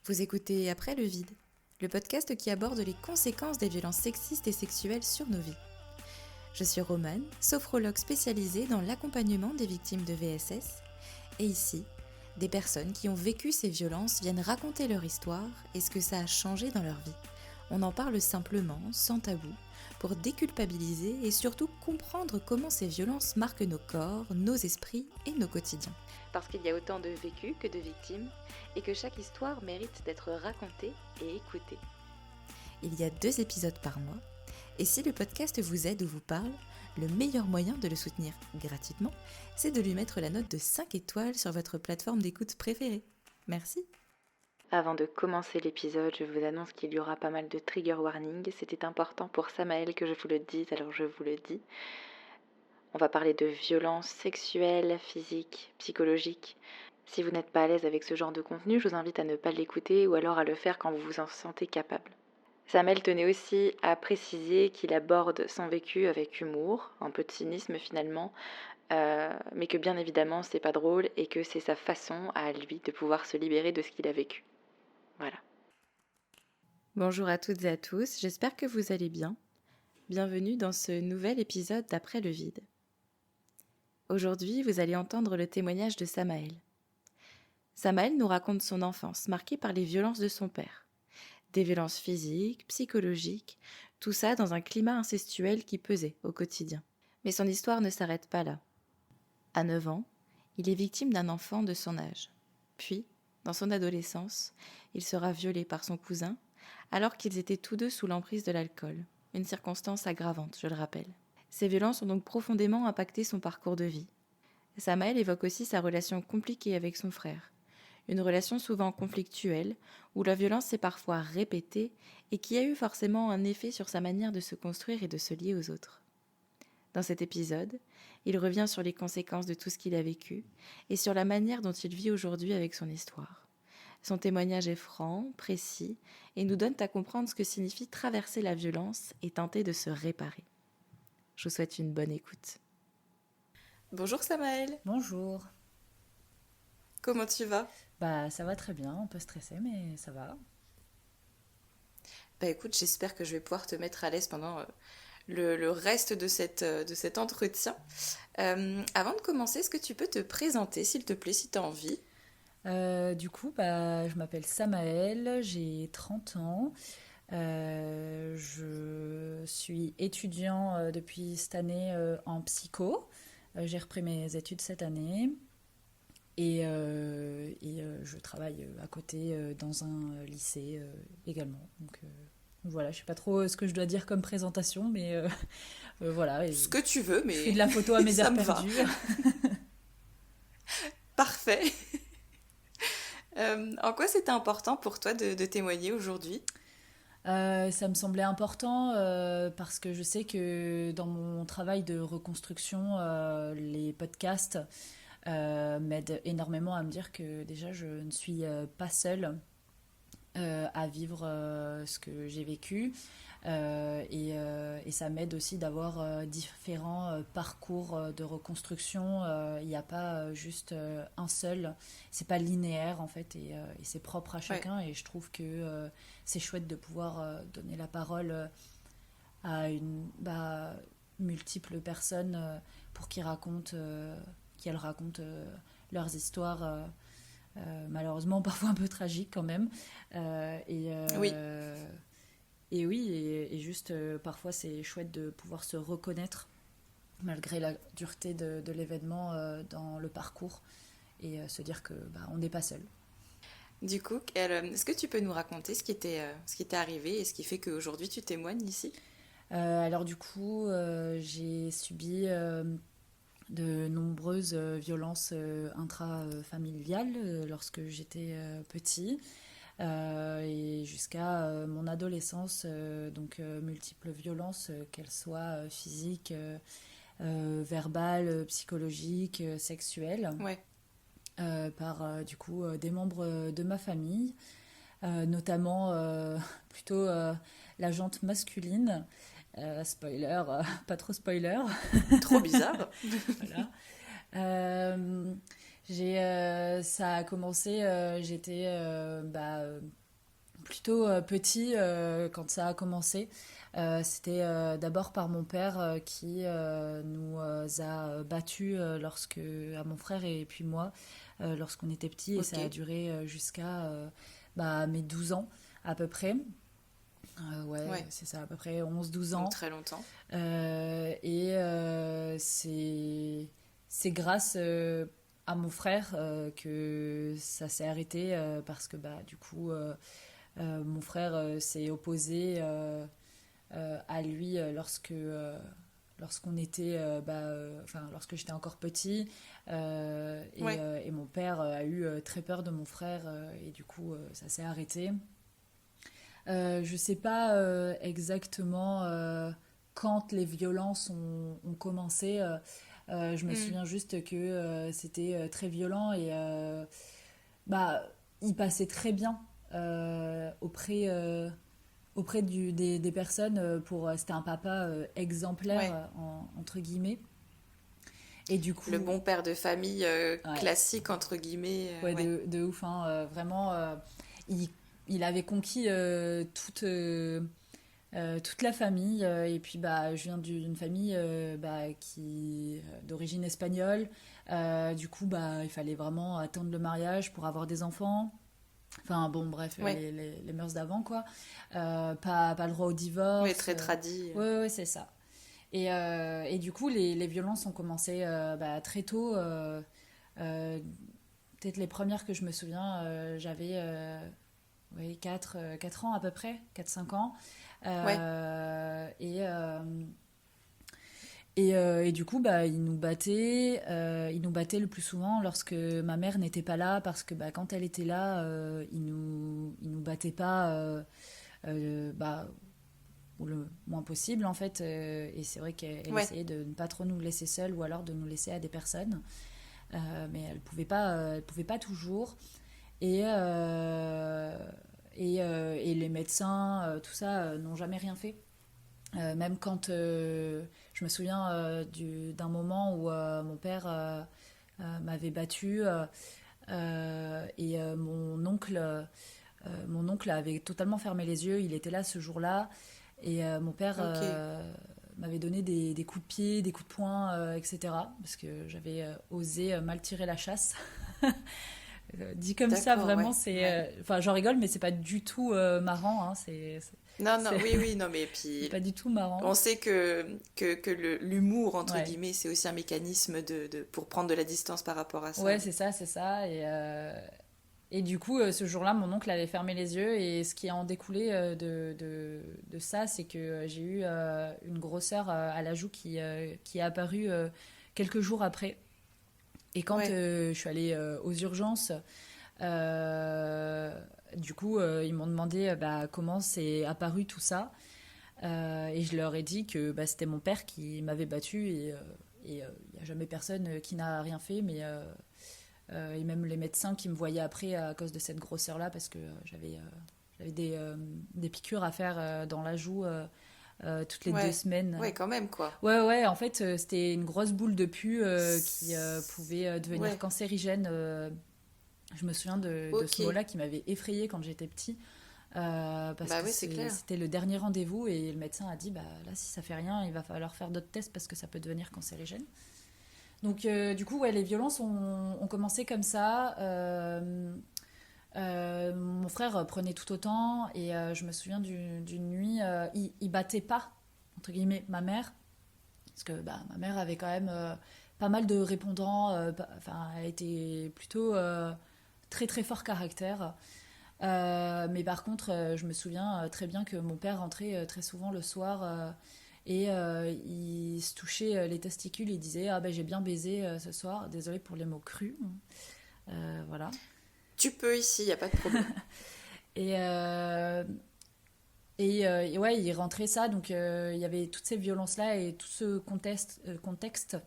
Vous écoutez Après le vide, le podcast qui aborde les conséquences des violences sexistes et sexuelles sur nos vies. Je suis Romane, sophrologue spécialisée dans l'accompagnement des victimes de VSS, et ici, des personnes qui ont vécu ces violences viennent raconter leur histoire et ce que ça a changé dans leur vie. On en parle simplement, sans tabou, pour déculpabiliser et surtout comprendre comment ces violences marquent nos corps, nos esprits et nos quotidiens. Parce qu'il y a autant de vécus que de victimes, et que chaque histoire mérite d'être racontée et écoutée. Il y a 2 épisodes par mois, et si le podcast vous aide ou vous parle, le meilleur moyen de le soutenir gratuitement, c'est de lui mettre la note de 5 étoiles sur votre plateforme d'écoute préférée. Merci. Avant de commencer l'épisode, je vous annonce qu'il y aura pas mal de trigger warning. C'était important pour Samaël que je vous le dise, alors je vous le dis. On va parler de violences sexuelles, physiques, psychologiques. Si vous n'êtes pas à l'aise avec ce genre de contenu, je vous invite à ne pas l'écouter ou alors à le faire quand vous vous en sentez capable. Samaël tenait aussi à préciser qu'il aborde son vécu avec humour, un peu de cynisme finalement, mais que bien évidemment c'est pas drôle et que c'est sa façon à lui de pouvoir se libérer de ce qu'il a vécu. Voilà. Bonjour à toutes et à tous, j'espère que vous allez bien. Bienvenue dans ce nouvel épisode d'Après le vide. Aujourd'hui, vous allez entendre le témoignage de Samaël. Samaël nous raconte son enfance marquée par les violences de son père. Des violences physiques, psychologiques, tout ça dans un climat incestuel qui pesait au quotidien. Mais son histoire ne s'arrête pas là. À 9 ans, il est victime d'un enfant de son âge. Puis, dans son adolescence, il sera violé par son cousin, alors qu'ils étaient tous deux sous l'emprise de l'alcool. Une circonstance aggravante, je le rappelle. Ces violences ont donc profondément impacté son parcours de vie. Samaël évoque aussi sa relation compliquée avec son frère. Une relation souvent conflictuelle, où la violence s'est parfois répétée et qui a eu forcément un effet sur sa manière de se construire et de se lier aux autres. Dans cet épisode, il revient sur les conséquences de tout ce qu'il a vécu et sur la manière dont il vit aujourd'hui avec son histoire. Son témoignage est franc, précis et nous donne à comprendre ce que signifie traverser la violence et tenter de se réparer. Je vous souhaite une bonne écoute. Bonjour Samaël. Bonjour. Comment tu vas ? Ça va très bien, un peu stressé, mais ça va. Écoute, j'espère que je vais pouvoir te mettre à l'aise pendant le reste de cet entretien. Avant de commencer, est-ce que tu peux te présenter, s'il te plaît, si tu as envie ? Je m'appelle Samaël, j'ai 30 ans. Je suis étudiant depuis cette année en psycho. J'ai repris mes études cette année. Et je travaille à côté dans un lycée également. Donc voilà, je sais pas trop ce que je dois dire comme présentation, mais voilà. Ce que tu veux, mais je fais de la photo à mes ça heures me va. perdues. Parfait. En quoi c'était important pour toi de témoigner aujourd'hui ? Ça me semblait important parce que je sais que dans mon travail de reconstruction, les podcasts m'aident énormément à me dire que déjà je ne suis pas seule à vivre ce que j'ai vécu. Et ça m'aide aussi d'avoir différents parcours de reconstruction. Il n'y a pas juste un seul, c'est pas linéaire en fait, et c'est propre à chacun. Ouais. Et je trouve que c'est chouette de pouvoir donner la parole à multiples personnes pour qu'elles racontent leurs histoires. Malheureusement parfois un peu tragiques quand même. Oui. Et oui, et juste parfois c'est chouette de pouvoir se reconnaître malgré la dureté de l'événement dans le parcours et se dire que on n'est pas seul. Du coup, est-ce que tu peux nous raconter ce qui t'est arrivé et ce qui fait qu'aujourd'hui tu témoignes ici ? Alors du coup, j'ai subi de nombreuses violences intrafamiliales lorsque j'étais petit. Et jusqu'à mon adolescence, donc multiples violences, qu'elles soient physiques, verbales, psychologiques, sexuelles, ouais. Par du coup des membres de ma famille, notamment plutôt la jante masculine. Spoiler, pas trop spoiler. Trop bizarre. Voilà. Ça a commencé, j'étais plutôt petit quand ça a commencé. C'était d'abord par mon père qui nous a battus à mon frère et puis moi lorsqu'on était petits et ça a Ok. duré jusqu'à mes 12 ans à peu près. Ouais, Ouais. c'est ça, à peu près 11 12 ans. Donc très longtemps. C'est grâce à mon frère que ça s'est arrêté parce que du coup mon frère s'est opposé à lui lorsqu'on était enfin lorsque j'étais encore petit Ouais. et mon père a eu très peur de mon frère et du coup ça s'est arrêté. Je sais pas exactement quand les violences ont commencé. Je me Hmm. souviens juste que c'était très violent et bah, il passait très bien auprès des personnes. C'était un papa exemplaire, Ouais. entre guillemets. Et du Le coup, bon père de famille ouais, classique, entre guillemets. ouais, Ouais. de ouf, hein, vraiment, il, il avait conquis toute la famille. Et puis, je viens d'une famille d'origine espagnole. Du coup, il fallait vraiment attendre le mariage pour avoir des enfants. Enfin, bon, bref, Ouais. les mœurs d'avant, quoi. Pas le droit au Ouais, divorce. très tradit. Ouais, ouais, ouais, c'est ça. Et du coup, les violences ont commencé très tôt. Euh, Peut-être les premières que je me souviens, j'avais oui, 4 ans à peu près, 4 5 ans. Ouais. Et du coup, ils nous battaient le plus souvent lorsque ma mère n'était pas là, parce que quand elle était là, ils nous battaient pas euh, bah, ou le moins possible en fait. Et c'est vrai qu'elle Ouais. essayait de ne pas trop nous laisser seuls ou alors de nous laisser à des personnes. Mais elle pouvait pas toujours. Et, euh, et les médecins, tout ça, n'ont jamais rien fait. Même quand je me souviens d'un moment où mon père m'avait battu et mon oncle avait totalement fermé les yeux. Il était là ce jour-là et mon père Ok. m'avait donné des coups de pied, des coups de poing, etc. Parce que j'avais osé mal tirer la chasse. Dit comme ça, D'accord, vraiment, ouais. c'est. Ouais. Enfin, j'en rigole, mais c'est pas du tout marrant. Hein, Non, non, c'est oui, oui, non, mais c'est puis pas du tout marrant. on sait que l'humour, entre Ouais. guillemets, c'est aussi un mécanisme pour prendre de la distance par rapport à ça. Ouais, c'est ça, c'est ça. Et du coup, ce jour-là, mon oncle avait fermé les yeux. Et ce qui a en découlé de ça, c'est que j'ai eu une grosseur à la joue qui est apparue quelques jours après. Et quand Ouais, je suis allée aux urgences, euh, du coup, ils m'ont demandé comment c'est apparu tout ça. Et je leur ai dit que c'était mon père qui m'avait battue et il n'y a jamais personne qui n'a rien fait, et même les médecins qui me voyaient après à cause de cette grosseur-là, parce que j'avais des piqûres à faire dans la joue toutes les deux ouais, semaines. ouais, quand même, quoi. Ouais, ouais, en fait, c'était une grosse boule de pus qui pouvait devenir Ouais, cancérigène. Je me souviens de ce ok. mot-là qui m'avait effrayée quand j'étais petit. Parce Bah que oui, c'est clair. c'était le dernier rendez-vous et le médecin a dit là si ça fait rien il va falloir faire d'autres tests parce que ça peut devenir cancérigène. Donc du coup ouais les violences ont commencé comme ça. Mon frère prenait tout autant et je me souviens d'une nuit il battait pas entre guillemets ma mère parce que ma mère avait quand même pas mal de répondants. Enfin elle était plutôt très très fort caractère. Mais par contre, je me souviens très bien que mon père rentrait très souvent le soir et il se touchait les testicules. Il disait ah ben j'ai bien baisé ce soir. Désolé pour les mots crus. Voilà. Tu peux ici, y a pas de problème. Et, euh, et ouais, il rentrait ça. Donc il y avait toutes ces violences là et tout ce contexte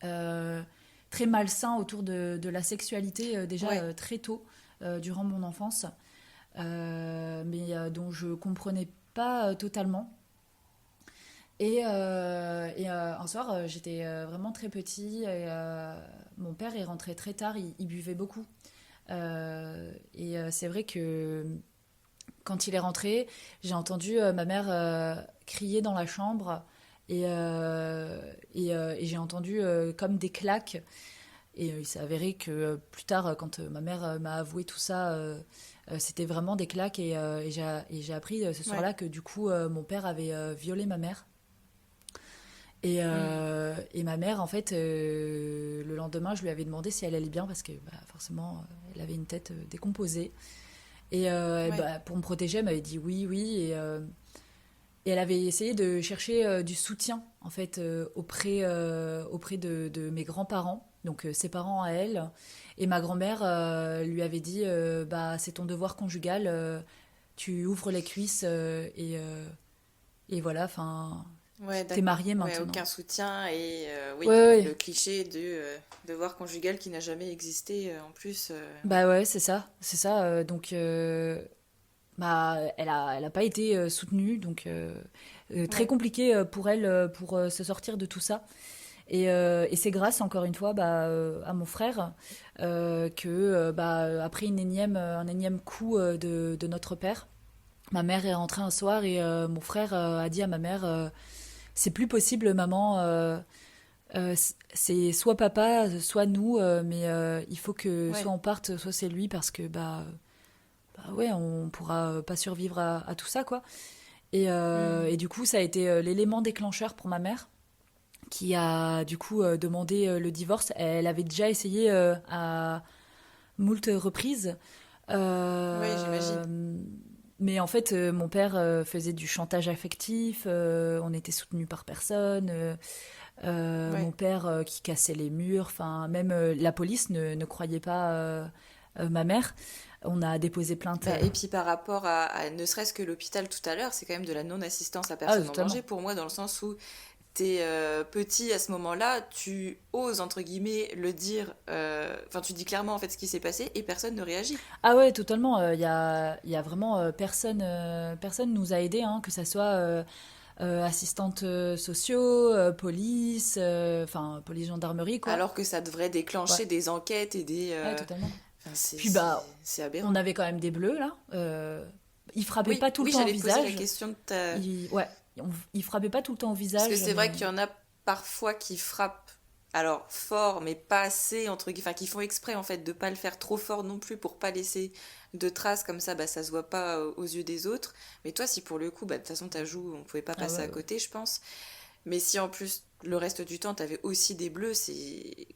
euh, très malsain autour de la sexualité déjà Ouais, très tôt durant mon enfance. Mais dont je comprenais pas totalement. Un soir, j'étais vraiment très petit et mon père est rentré très tard, il buvait beaucoup. C'est vrai que quand il est rentré, j'ai entendu ma mère crier dans la chambre et j'ai entendu comme des claques. Et il s'est avéré que plus tard, quand ma mère m'a avoué tout ça, c'était vraiment des claques. Et j'ai appris ce Ouais. soir-là que du coup, mon père avait violé ma mère. Hmm. Et ma mère, en fait, le lendemain, je lui avais demandé si elle allait bien parce que bah, forcément, elle avait une tête décomposée. Ouais. Bah, pour me protéger, elle m'avait dit oui, oui. Et elle avait essayé de chercher du soutien, en fait, auprès de mes grands-parents, donc ses parents à elle. Et ma grand-mère lui avait dit bah, c'est ton devoir conjugal, tu ouvres les cuisses et voilà, enfin, Ouais, t'es d'accord. mariée Ouais, maintenant. aucun soutien et Ouais, oui, le ouais. cliché de devoir conjugal qui n'a jamais existé en plus. Ouais. Bah ouais, c'est ça, c'est ça. Donc, bah, elle a pas été soutenue, donc très Ouais. compliqué pour elle pour se sortir de tout ça. Et c'est grâce, encore une fois, bah, à mon frère que, bah, après un énième coup de notre père, ma mère est rentrée un soir et mon frère a dit à ma mère c'est plus possible, maman. C'est soit papa, soit nous, mais il faut que soit Ouais. on parte, soit c'est lui parce que bah ouais, on pourra pas survivre à tout ça quoi. Hmm. Et du coup, ça a été l'élément déclencheur pour ma mère qui a du coup demandé le divorce. Elle avait déjà essayé à moult reprises. Ouais, j'imagine. Euh, mais en fait, mon père faisait du chantage affectif, on était soutenu par personne. Mon Ouais. père qui cassait les murs, enfin même la police ne croyait pas ma mère. On a déposé plainte. Bah, et puis par rapport ne serait-ce que l'hôpital tout à l'heure, c'est quand même de la non-assistance à Ah, personne en danger totalement. pour moi, dans le sens où t'es petit à ce moment-là, tu oses entre guillemets le dire, enfin tu dis clairement en fait ce qui s'est passé et personne ne réagit. Ah ouais, totalement. Il y a vraiment personne, personne nous a aidés, hein, que ça soit assistantes sociaux, police, enfin police gendarmerie quoi. Alors que ça devrait Ouais, déclencher des enquêtes et des... ouais, totalement. Enfin, Puis bah, c'est on aberrant. avait quand même des bleus là. Ils frappaient Oui, pas tout le oui, temps au j'allais te poser la visage. question de ta... Ouais, ils frappaient pas tout le temps au Parce que visage, c'est vrai mais qu'il y en a parfois qui frappent, alors fort, mais pas assez, entre guillemets, enfin qui font exprès en fait de pas le faire trop fort non plus pour pas laisser de traces comme ça, bah ça se voit pas aux yeux des autres. Mais toi, si pour le coup, bah de toute façon ta joue, on pouvait pas ah passer ouais, à ouais. côté, je pense. Mais si en plus le reste du temps t'avais aussi des bleus, c'est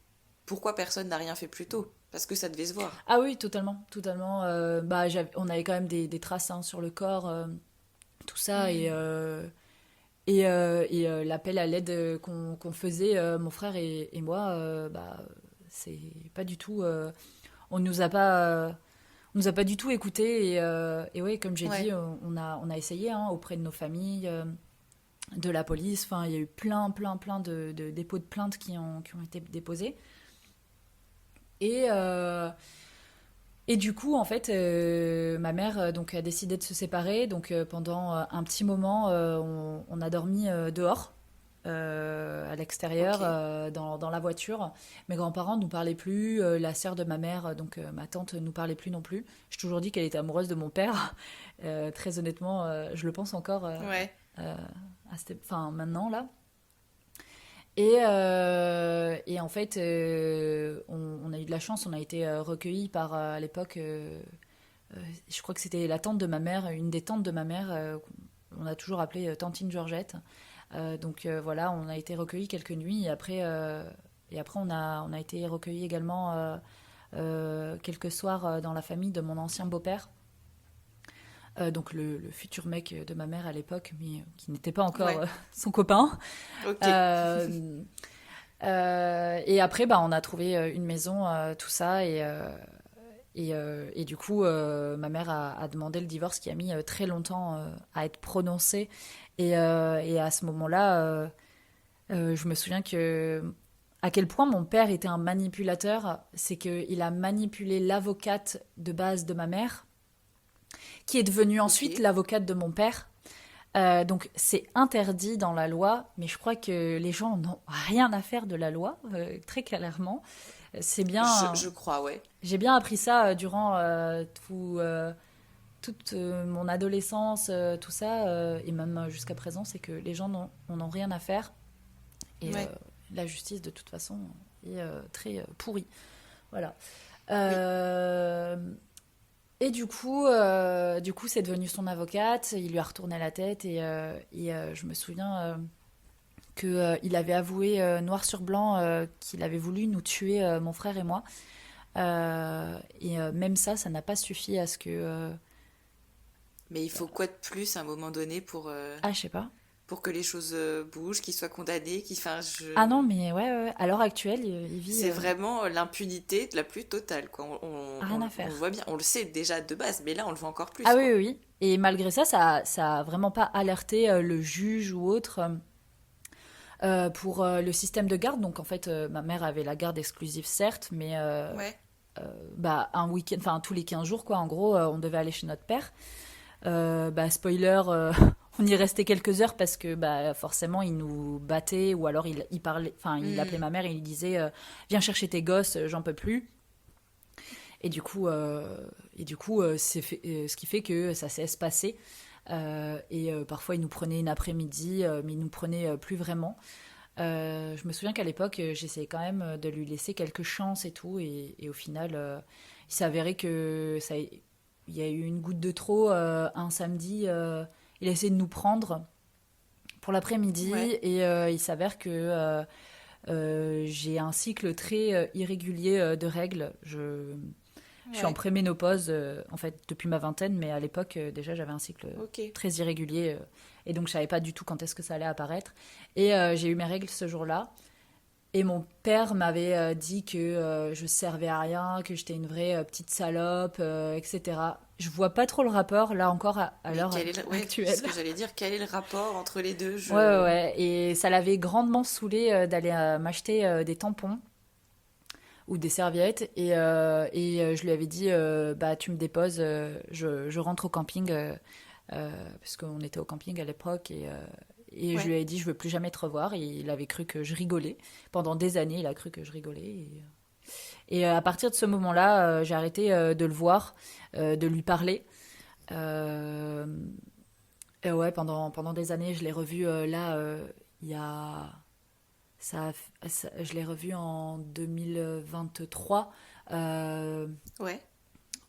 pourquoi personne n'a rien fait plus tôt? Parce que ça devait se voir. Ah oui, totalement, totalement. Bah, on avait quand même des traces hein, sur le corps, tout ça, Hmm. l'appel à l'aide qu'on faisait, mon frère et moi, bah, c'est pas du tout. On nous a pas du tout écouté et ouais, comme j'ai dit, Ouais. on a essayé hein, auprès de nos familles, de la police. Enfin, il y a eu plein, plein, plein de dépôts de plaintes qui ont été déposés. Et, euh, et du coup, en fait, ma mère donc a décidé de se séparer. Donc pendant un petit moment, on a dormi dehors, à l'extérieur, Ok. dans la voiture. Mes grands-parents ne nous parlaient plus. La sœur de ma mère, donc ma tante, ne nous parlait plus non plus. J'ai toujours dit qu'elle était amoureuse de mon père. Très honnêtement, je le pense encore Ouais. euh, enfin, maintenant là. Et en fait, on a eu de la chance, on a été recueillis par, à l'époque, je crois que c'était la tante de ma mère, une des tantes de ma mère, on a toujours appelé tantine Georgette. Donc voilà, on a été recueillis quelques nuits et après on a été recueillis également quelques soirs dans la famille de mon ancien beau-père. Donc le futur mec de ma mère à l'époque, mais qui n'était pas encore Ouais. son copain. Ok. Euh, et après, bah, on a trouvé une maison, tout ça, et du coup, ma mère a demandé le divorce qui a mis très longtemps à être prononcé. Et à ce moment-là, je me souviens que à quel point mon père était un manipulateur, c'est qu'il a manipulé l'avocate de base de ma mère, qui est devenue Ok. ensuite l'avocate de mon père. Donc c'est interdit dans la loi, mais je crois que les gens n'ont rien à faire de la loi, très clairement. C'est bien, Je crois, ouais. j'ai bien appris ça durant toute mon adolescence, tout ça, et même jusqu'à présent, c'est que les gens n'ont rien à faire. Et Ouais. la justice, de toute façon, est très pourrie. Voilà. Oui. Euh, et du coup, c'est devenu son avocate. Il lui a retourné la tête je me souviens que il avait avoué noir sur blanc qu'il avait voulu nous tuer, mon frère et moi. Même ça n'a pas suffi à ce que Mais il faut quoi de plus à un moment donné ah, je sais pas. pour que les choses bougent, qu'il soit condamné, enfin, Ah non, mais ouais, ouais, ouais. À l'heure actuelle, il vit c'est vraiment l'impunité la plus totale, quoi. rien à On le faire. voit bien, on le sait déjà de base, mais là, on le voit encore Ah plus, oui, oui, quoi. oui. Et malgré ça, ça a vraiment pas alerté le juge ou autre pour le système de garde. Donc en fait, ma mère avait la garde exclusive, certes, mais Ouais. bah, un week-end, enfin tous les 15 jours, quoi. En gros, on devait aller chez notre père. Bah, spoiler, on y restait quelques heures parce que bah, forcément, il nous battait ou alors il parlait, enfin, il appelait Hmm. ma mère et il disait viens chercher tes gosses, j'en peux plus. Ce qui fait que ça s'est espacé. Parfois, il nous prenait une après-midi, mais il nous prenait plus vraiment. Je me souviens qu'à l'époque, j'essayais quand même de lui laisser quelques chances et tout. Et au final, il s'est avéré il y a eu une goutte de trop un samedi. Il a essayé de nous prendre pour l'après-midi Ouais. et il s'avère que j'ai un cycle très irrégulier de règles. Je suis en Ouais. préménopause, en fait, depuis ma vingtaine, mais à l'époque, déjà, j'avais un cycle Ok. très irrégulier. Et donc, je savais pas du tout quand est-ce que ça allait apparaître. Et j'ai eu mes règles ce jour-là. Et mon père m'avait dit que je servais à rien, que j'étais une vraie petite salope, etc. Je vois pas trop le rapport, là encore, à Mais l'heure ouais, c'est ce actuelle. que j'allais dire, quel est le rapport entre les deux? Ouais, ouais, ouais. Et ça l'avait grandement saoulé d'aller m'acheter des tampons ou des serviettes je lui avais dit bah tu me déposes, je rentre au camping parce qu'on était au camping à l'époque et je Ouais. lui ai dit je veux plus jamais te revoir et il avait cru que je rigolais pendant des années, il a cru que je rigolais à partir de ce moment-là j'ai arrêté de le voir, de lui parler. Euh, et ouais, pendant des années je l'ai revu il y a je l'ai revu en 2023 euh, Ouais.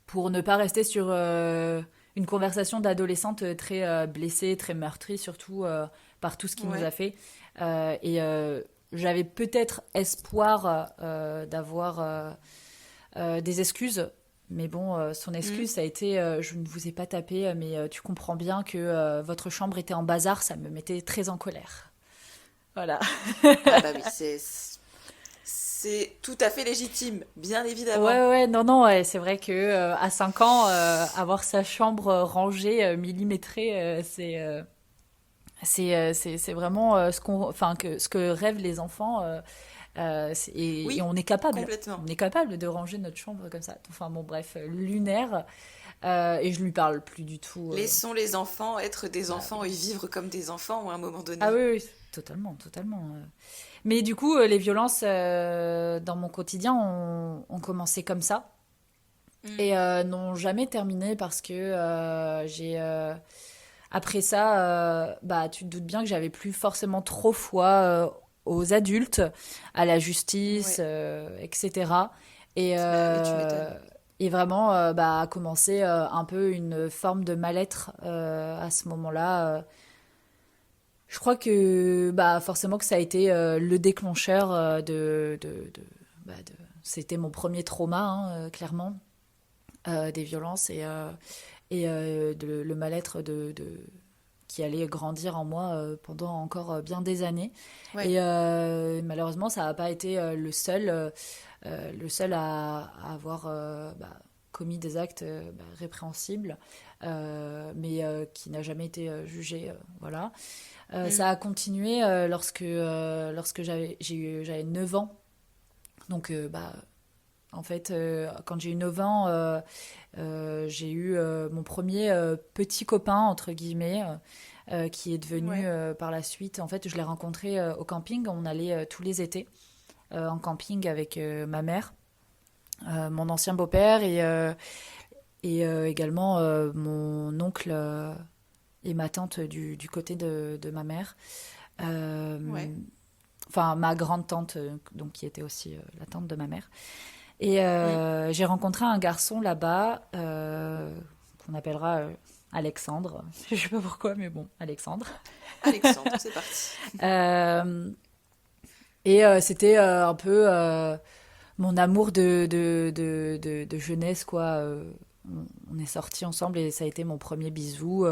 pour ne pas rester sur une conversation d'adolescente très blessée, très meurtrie, surtout par tout ce qu'il nous Ouais. a fait. J'avais peut-être espoir d'avoir des excuses. Mais bon, son Hmm. excuse, ça a été je ne vous ai pas tapé, mais tu comprends bien que votre chambre était en bazar, ça me mettait très en colère. Voilà. Ah bah oui, c'est tout à fait légitime, bien Ouais, évidemment. ouais, non, non, ouais, c'est vrai que à 5 ans, avoir sa chambre rangée, millimétrée, c'est vraiment ce que rêvent les enfants. Et Oui, on est capable. complètement. On est capable de ranger notre chambre comme ça. Enfin bon, bref, lunaire. Et je lui parle plus du tout. Laissons les enfants être des Bah enfants oui. et vivre comme des enfants à un moment Ah donné. oui, oui, totalement, totalement. Mais du coup, les violences dans mon quotidien ont commencé comme ça. Hmm. Et n'ont jamais terminé parce que j'ai après ça bah tu te doutes bien que j'avais plus forcément trop foi aux adultes, à la justice, Ouais, etc. et bah oui, tu euh, m'étonnes. et vraiment bah a commencé un peu une forme de mal-être à ce moment-là. Je crois que bah forcément que ça a été le déclencheur c'était mon premier trauma, hein, clairement, des violences le mal-être qui allait grandir en moi pendant encore bien des années. Ouais. Malheureusement, ça n'a pas été le seul à avoir commis des actes répréhensibles, mais qui n'a jamais été jugé. Voilà. Hmm. Ça a continué lorsque j'avais 9 ans. Donc, en fait, quand j'ai eu 9 ans, j'ai eu mon premier petit copain, entre guillemets, qui est devenu Ouais. par la suite, en fait, je l'ai rencontré au camping. On allait tous les étés en camping avec ma mère, mon ancien beau-père. et également mon oncle et ma tante du côté de ma mère. Ouais. Euh, Enfin, ma grande tante, donc qui était aussi la tante de ma mère. Et Mm. j'ai rencontré un garçon là-bas qu'on appellera Alexandre. Je sais pas pourquoi, mais bon, Alexandre. Alexandre, c'est parti. Euh, et c'était un peu mon amour de jeunesse, quoi. On est sortis ensemble et ça a été mon premier bisou.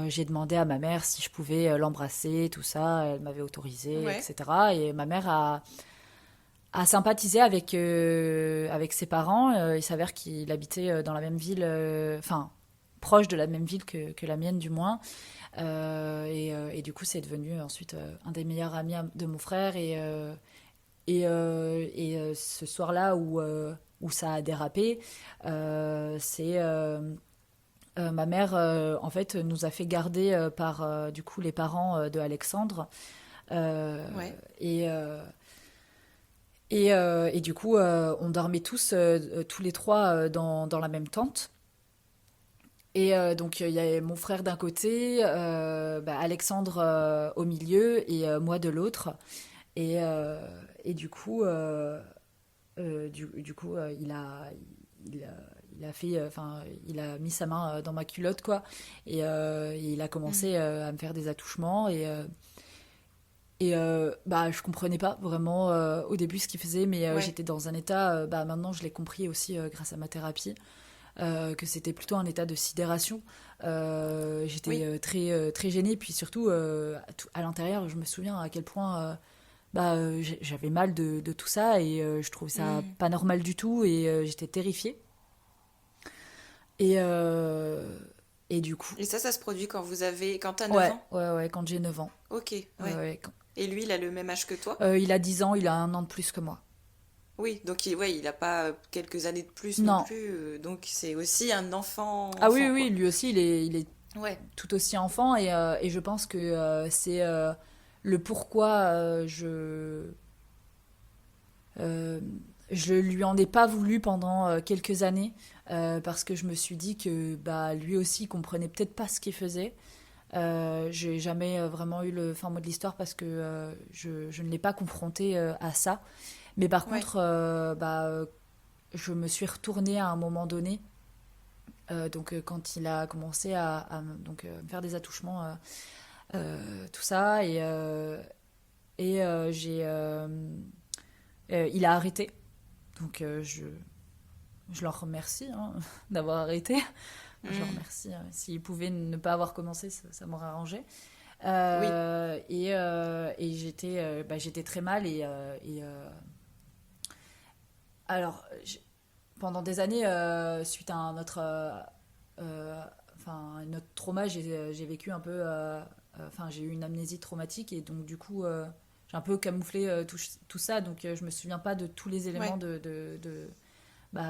J'ai demandé à ma mère si je pouvais l'embrasser, tout ça. Elle m'avait autorisé, Ouais. etc. Et ma mère a sympathisé avec ses parents. Il s'avère qu'il habitait dans la même ville, enfin, proche de la même ville que la mienne, du moins. Et du coup, c'est devenu ensuite un des meilleurs amis de mon frère. Et ce soir-là où ça a dérapé, c'est ma mère en fait nous a fait garder par du coup les parents de Alexandre. Euh, Ouais. et du coup, on dormait tous les trois dans la même tente. Et donc, il y avait mon frère d'un côté, Alexandre au milieu et moi de l'autre. Et du coup, il a, il a fait, enfin, il a mis sa main dans ma culotte, quoi. Et il a Mm. commencé à me faire des attouchements. Je comprenais pas vraiment au début ce qu'il faisait, mais Ouais. j'étais dans un état, maintenant je l'ai compris aussi grâce à ma thérapie, que c'était plutôt un état de sidération. J'étais Oui. très gênée, puis surtout à l'intérieur, je me souviens à quel point j'avais mal de tout ça et je trouvais ça Mm. pas normal du tout et j'étais terrifiée. Et, euh, et du coup, Et ça se produit quand t'as 9 ouais, ans? ouais, ouais, quand j'ai 9 ans. Ok, Ouais, ouais. ouais, Et lui, il a le même âge que toi? il a 10 ans, il a un an de plus que moi. Oui, donc ouais, il a pas quelques années de plus non Non. plus, donc c'est aussi un enfant, Ah oui, enfant oui, quoi. lui aussi, il est Ouais. tout aussi enfant et je pense que c'est le pourquoi euh, je lui en ai pas voulu pendant quelques années parce que je me suis dit que bah lui aussi il comprenait peut-être pas ce qu'il faisait. J'ai jamais vraiment eu le fin mot de l'histoire parce que je ne l'ai pas confronté à ça. Mais par Ouais. contre, je me suis retournée à un moment donné. Quand il a commencé me faire des attouchements, tout ça, il a arrêté. Donc je leur remercie hein, d'avoir arrêté. Je leur Mm. remercie. S'ils pouvaient ne pas avoir commencé, ça m'aurait arrangé. Oui. J'étais très mal alors pendant des années suite à euh, un autre trauma, j'ai vécu un peu j'ai eu une amnésie traumatique et donc du coup j'ai un peu camouflé tout ça donc je me souviens pas de tous les éléments Ouais.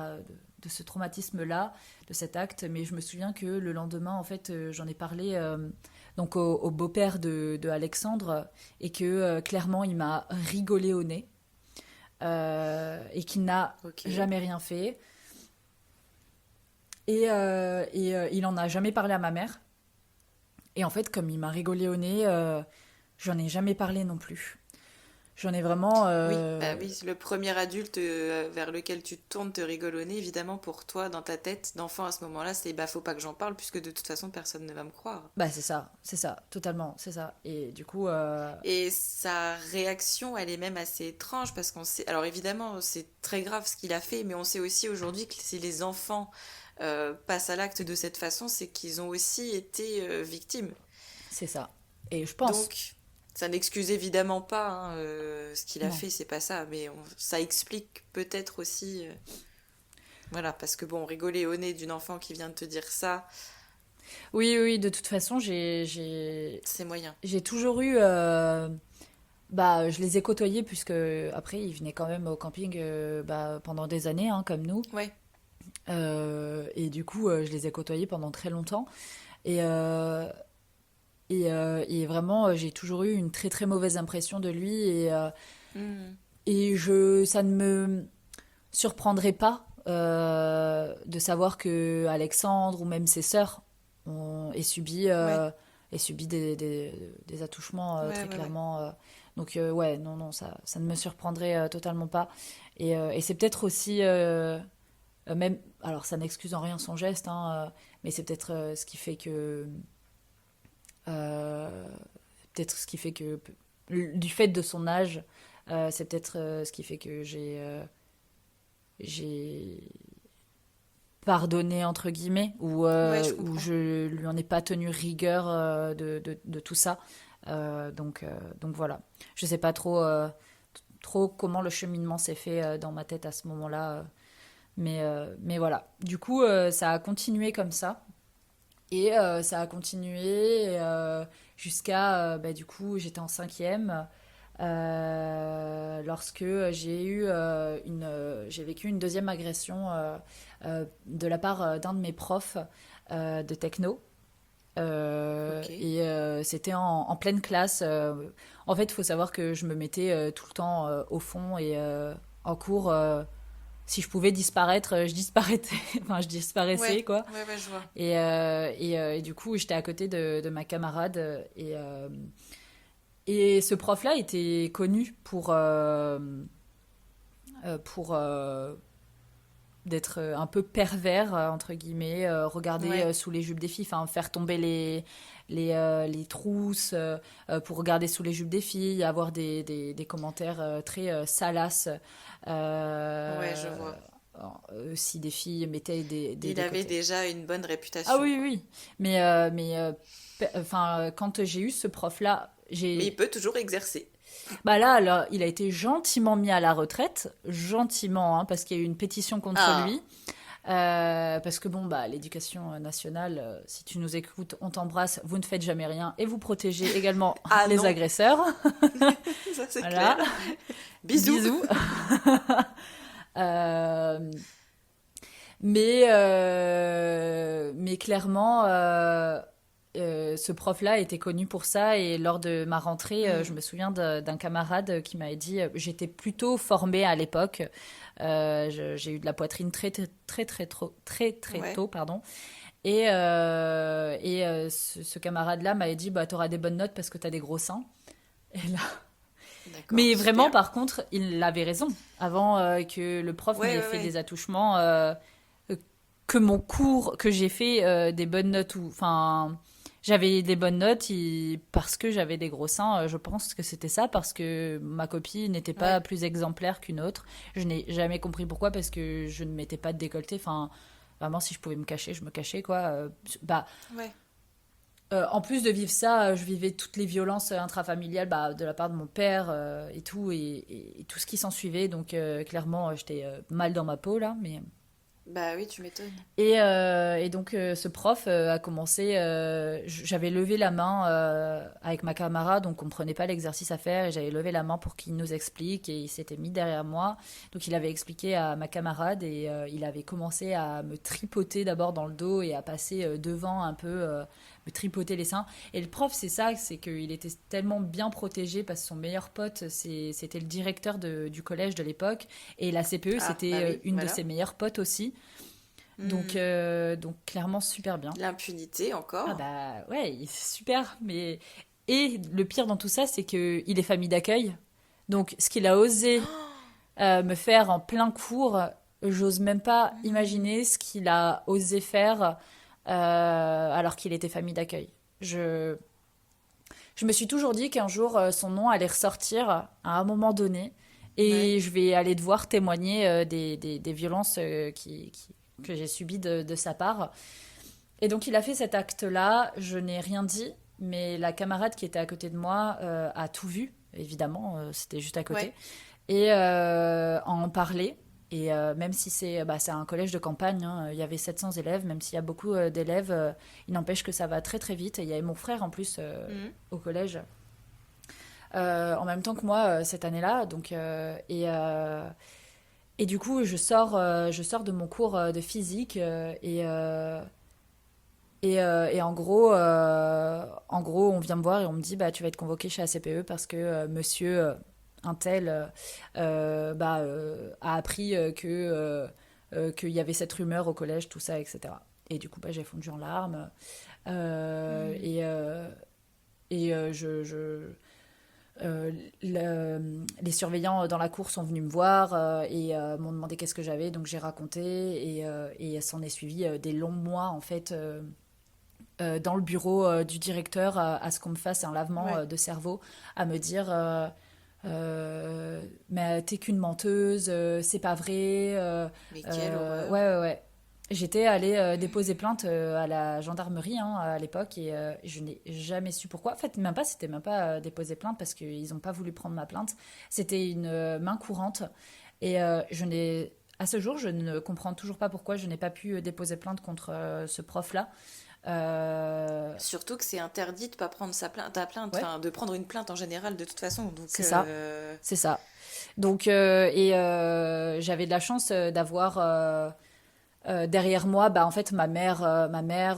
de ce traumatisme-là, de cet acte, mais je me souviens que le lendemain, en fait, j'en ai parlé donc au beau-père de Alexandre et que clairement, il m'a rigolé au nez et qu'il n'a Ok. jamais rien fait. Il en a jamais parlé à ma mère. Et en fait, comme il m'a rigolé au nez, j'en ai jamais parlé non plus. J'en ai vraiment. Oui, bah oui, le premier adulte vers lequel tu te tournes te rigole au nez, évidemment pour toi, dans ta tête d'enfant à ce moment-là, c'est bah faut pas que j'en parle puisque de toute façon personne ne va me croire. Bah, c'est ça, totalement, c'est ça. Et du coup, Et sa réaction, elle est même assez étrange parce qu'on sait. Alors évidemment, c'est très grave ce qu'il a fait, mais on sait aussi aujourd'hui que si les enfants passent à l'acte de cette façon, c'est qu'ils ont aussi été victimes. c'est ça. Et je pense, Donc, ça n'excuse évidemment pas hein, ce qu'il a non. fait, c'est pas ça, mais ça explique peut-être aussi. Voilà, parce que bon, rigoler au nez d'une enfant qui vient de te dire ça, Oui, oui, de toute façon, c'est moyen. j'ai toujours eu. Je les ai côtoyés, puisque après, ils venaient quand même au camping pendant des années, hein, comme nous. Ouais. Et du coup, je les ai côtoyés pendant très longtemps. Et, euh, et vraiment, j'ai toujours eu une très très mauvaise impression de lui. Hmm. Ça ne me surprendrait pas de savoir que Alexandre ou même ses sœurs Ouais, aient subi des attouchements ouais, très ouais, ouais. clairement. Donc ouais, non, non, ça ne me surprendrait totalement pas. Et c'est peut-être aussi, même, alors ça n'excuse en rien son geste, hein, mais c'est peut-être ce qui fait que, euh, peut-être ce qui fait que, du fait de son âge, c'est peut-être ce qui fait que j'ai pardonné entre guillemets Ouais, je ou comprends. je lui en ai pas tenu rigueur de tout ça. Donc voilà. Je sais pas trop comment le cheminement s'est fait dans ma tête à ce moment-là. Mais voilà. Du coup, ça a continué comme ça. Et ça a continué jusqu'à, bah, du coup, j'étais en cinquième. Lorsque j'ai vécu une deuxième agression de la part d'un de mes profs de techno. Ok. C'était en pleine classe. En fait, il faut savoir que je me mettais tout le temps au fond et en cours, si je pouvais disparaître, je disparaissais. Enfin, je disparaissais, Ouais, quoi. ouais, ouais, je vois. Et du coup, j'étais à côté de ma camarade. Et ce prof-là était connu pour d'être un peu pervers, entre guillemets, regarder Ouais, sous les jupes des filles, enfin faire tomber les trousses pour regarder sous les jupes des filles, avoir des commentaires très salaces. ouais, je euh, vois. Si des filles mettaient Il des avait côtés. déjà une bonne Ah réputation, oui, quoi. oui, enfin, quand j'ai eu ce prof-là, Mais il peut toujours exercer. bah là, alors, il a été gentiment mis à la retraite, gentiment, hein, parce qu'il y a eu une pétition contre Ah, lui. Parce que bon, bah, l'éducation nationale, si tu nous écoutes, on t'embrasse, vous ne faites jamais rien et vous protégez également ah les non, agresseurs. ça c'est clair. Voilà, Bisous. bisous. Euh, mais clairement, ce prof-là était connu pour ça. Et lors de ma rentrée, je Hmm, me souviens d'un camarade qui m'avait dit, j'étais plutôt formée à l'époque. J'ai eu de la poitrine très ouais, tôt, pardon. Ce camarade-là m'avait dit, bah, t'auras des bonnes notes parce que t'as des gros seins. Et là... d'accord, Mais vraiment, super. par contre, il avait raison. Avant que le prof Ouais, n'ait ouais, fait ouais. des attouchements, que mon cours, que j'ai fait des bonnes notes, ou enfin, j'avais des bonnes notes parce que j'avais des gros seins. Je pense que c'était ça, parce que ma copie n'était pas Ouais, plus exemplaire qu'une autre. Je n'ai jamais compris pourquoi, parce que je ne mettais pas de décolleté. Enfin, vraiment, si je pouvais me cacher, je me cachais, quoi. Bah, ouais. en plus de vivre ça, je vivais toutes les violences intrafamiliales, bah, de la part de mon père et tout, et tout ce qui s'en suivait. Donc, clairement, j'étais mal dans ma peau, là. Bah oui, tu m'étonnes. Et donc, ce prof a commencé. J'avais levé la main avec ma camarade, on comprenait pas l'exercice à faire, et j'avais levé la main pour qu'il nous explique, et il s'était mis derrière moi. Donc, il avait expliqué à ma camarade, et il avait commencé à me tripoter d'abord dans le dos et à passer devant un peu, me tripoter les seins. Et le prof, c'est ça, c'est qu'il était tellement bien protégé parce que son meilleur pote, c'était le directeur du collège de l'époque, et la CPE, Ah, c'était bah oui, une de voilà. ses meilleures potes aussi. Hmm, Donc clairement super bien. l'impunité Ah encore. bah ouais, c'est super. Mais et le pire dans tout ça, c'est que il est famille d'accueil. Donc ce qu'il a osé me faire en plein cours, j'ose même pas Hmm, imaginer ce qu'il a osé faire alors qu'il était famille d'accueil. Je je me suis toujours dit qu'un jour son nom allait ressortir à un moment donné, ouais, et je vais aller devoir témoigner des violences que j'ai subies de sa part. Et donc il a fait cet acte-là, je n'ai rien dit, mais la camarade qui était à côté de moi a tout vu, évidemment, c'était juste à côté, ouais. et en parlait. Et même si c'est un collège de campagne, hein, il y avait 700 élèves, même s'il y a beaucoup d'élèves, il n'empêche que ça va très très vite. Et il y avait mon frère en plus Hmm, au collège, en même temps que moi cette année-là. Et du coup, je sors de mon cours de physique et en gros, on vient me voir et on me dit, bah, tu vas être convoqué chez ACPE parce que monsieur un tel a appris que qu'il y avait cette rumeur au collège, tout ça, etc. Et du coup, bah, j'ai fondu en larmes. Euh, Mm. et euh, les surveillants dans la cour sont venus me voir et m'ont demandé qu'est-ce que j'avais, donc j'ai raconté et s'en est suivi des longs mois en fait dans le bureau du directeur à ce qu'on me fasse un lavement Ouais. de cerveau, à me dire mais t'es qu'une menteuse, c'est pas vrai. Mais quelle Ouais, horreur. ouais, ouais. J'étais allée déposer plainte à la gendarmerie hein, à l'époque et je n'ai jamais su pourquoi. En fait, même pas, c'était même pas déposer plainte parce qu'ils n'ont pas voulu prendre ma plainte. C'était une main courante et à ce jour, je ne comprends toujours pas pourquoi je n'ai pas pu déposer plainte contre ce prof-là. Euh, Surtout que c'est interdit de pas prendre ta plainte, ouais, enfin de prendre une plainte en général de toute façon. Donc, c'est ça. C'est ça. Donc, j'avais de la chance d'avoir derrière moi, bah, en fait, ma mère,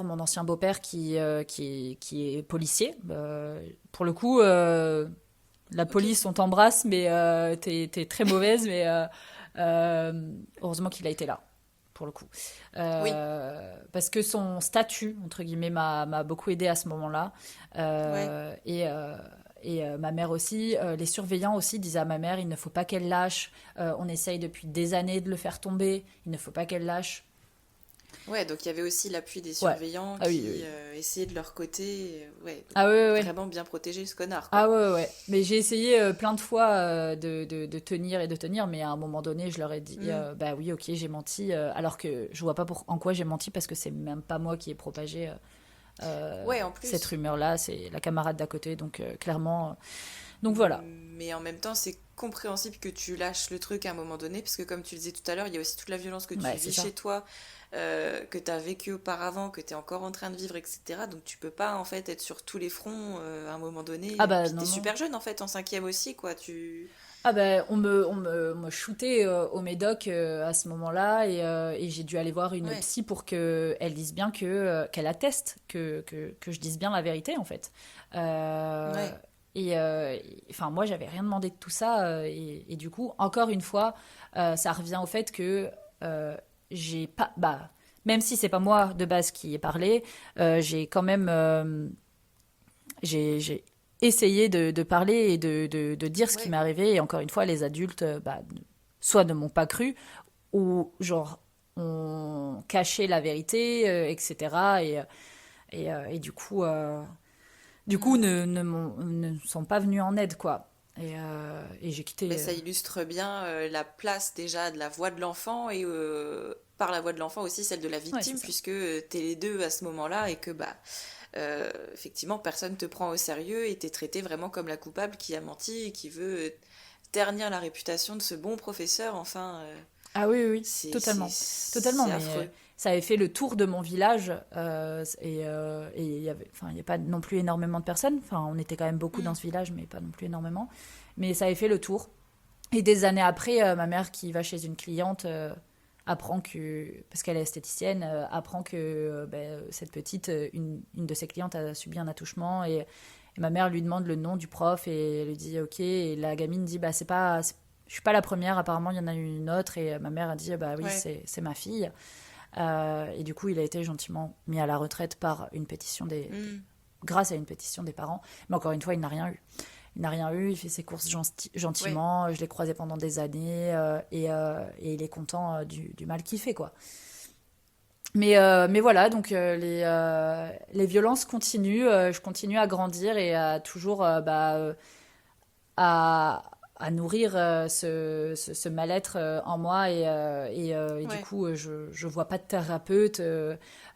mon ancien beau-père qui est policier. Pour le coup, la ok. police, on t'embrasse, mais t'es très mauvaise, mais heureusement qu'il a été là, pour le coup. Oui, Parce que son statut, entre guillemets, m'a beaucoup aidé à ce moment-là. ouais. Ma mère aussi, les surveillants aussi disaient à ma mère, il ne faut pas qu'elle lâche. On essaye depuis des années de le faire tomber. Il ne faut pas qu'elle lâche. Ouais, donc il y avait aussi l'appui des Ouais. surveillants Ah oui, qui oui. essayaient de leur côté, ouais, Ah ouais, ouais, ouais. vraiment bien protéger ce connard, Ah quoi. ouais, ouais, ouais. Mais j'ai essayé plein de fois de tenir et de tenir, mais à un moment donné, je leur ai dit, Hmm. bah oui, ok, j'ai menti, alors que je vois pas en quoi j'ai menti, parce que c'est même pas moi qui ai propagé Ouais, en cette plus. rumeur-là, c'est la camarade d'à côté, donc clairement. Donc voilà. Mais en même temps, c'est compréhensible que tu lâches le truc à un moment donné, parce que comme tu le disais tout à l'heure, il y a aussi toute la violence que tu Ouais, c'est vis ça. chez toi, que tu as vécu auparavant, que tu es encore en train de vivre, etc. Donc tu peux pas en fait être sur tous les fronts à un moment Ah donné. bah Puis non, t'es non. super jeune en fait, en cinquième aussi, quoi. Tu... Ah ben on me shootait au Médoc à ce moment-là et j'ai dû aller voir une Ouais, psy pour qu'elle dise bien qu'elle atteste que je dise bien la vérité en fait. Euh, ouais, enfin moi j'avais rien demandé de tout ça et du coup encore une fois ça revient au fait que euh, j'ai pas bah même si c'est pas moi de base qui ai parlé j'ai quand même j'ai essayé de parler et de dire ce qui m'est ouais. arrivé. Et encore une fois, les adultes, bah, soit ne m'ont pas cru, ou genre ont caché la vérité, etc. Et du coup Hmm. ne sont pas venus en aide, quoi. Et j'ai Ben, quitté. ça illustre bien la place déjà de la voix de l'enfant et par la voix de l'enfant aussi celle de la Ouais, c'est victime, ça. puisque t'es les deux à ce moment-là et que bah effectivement personne te prend au sérieux et t'es traité vraiment comme la coupable qui a menti et qui veut ternir la réputation de ce bon professeur. Enfin, Ah oui, oui, oui, c'est totalement. Totalement, c'est mais affreux. ça avait fait le tour de mon village et il y avait, enfin, il n'y a pas non plus énormément de personnes. Enfin, on était quand même beaucoup dans Hmm. ce village, mais pas non plus énormément. Mais ça avait fait le tour. Et des années après, ma mère qui va chez une cliente apprend que, parce qu'elle est esthéticienne, apprend que cette petite, une de ses clientes a subi un attouchement et ma mère lui demande le nom du prof et elle lui dit ok et la gamine dit bah je suis pas la première, apparemment il y en a eu une autre et ma mère a dit bah oui Ouais. c'est ma fille. Et du coup il a été gentiment mis à la retraite par une pétition Hmm. grâce à une pétition des parents, mais encore une fois il n'a rien eu. Il n'a rien eu, il fait ses courses Ouais. gentiment, je l'ai croisé pendant des années et il est content du mal qu'il fait, quoi. Mais voilà, donc les violences continuent, je continue à grandir et à toujours à, à nourrir ce mal-être en moi et du Ouais. coup je vois pas de thérapeute,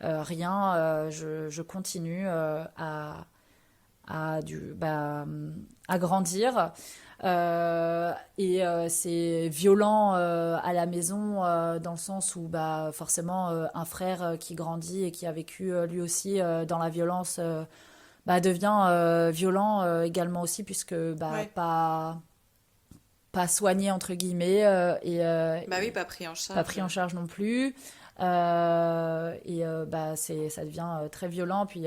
rien, je continue à grandir. C'est violent à la maison dans le sens où bah, forcément un frère qui grandit et qui a vécu lui aussi dans la violence bah, devient violent également aussi puisque bah, Ouais. pas soigné entre guillemets Bah oui, et pas pris en pas charge. pris en charge non plus. Bah, ça devient très violent. Puis,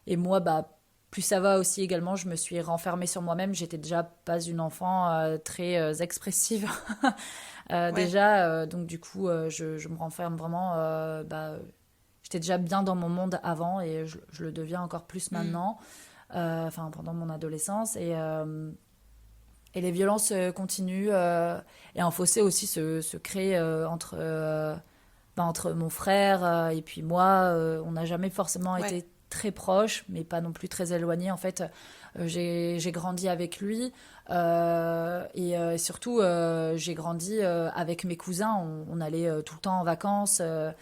et moi, bah, plus ça va aussi également, je me suis renfermée sur moi-même. J'étais déjà pas une enfant très expressive Ouais. déjà, donc du coup, je me renferme vraiment. J'étais déjà bien dans mon monde avant et je le deviens encore plus Mm. maintenant, enfin pendant mon adolescence. Et les violences continuent et un fossé aussi se crée entre mon frère et puis moi. On n'a jamais forcément Ouais. été très proches, mais pas non plus très éloignés. En fait, j'ai grandi avec lui et surtout j'ai grandi avec mes cousins. On allait tout le temps en vacances. Mm.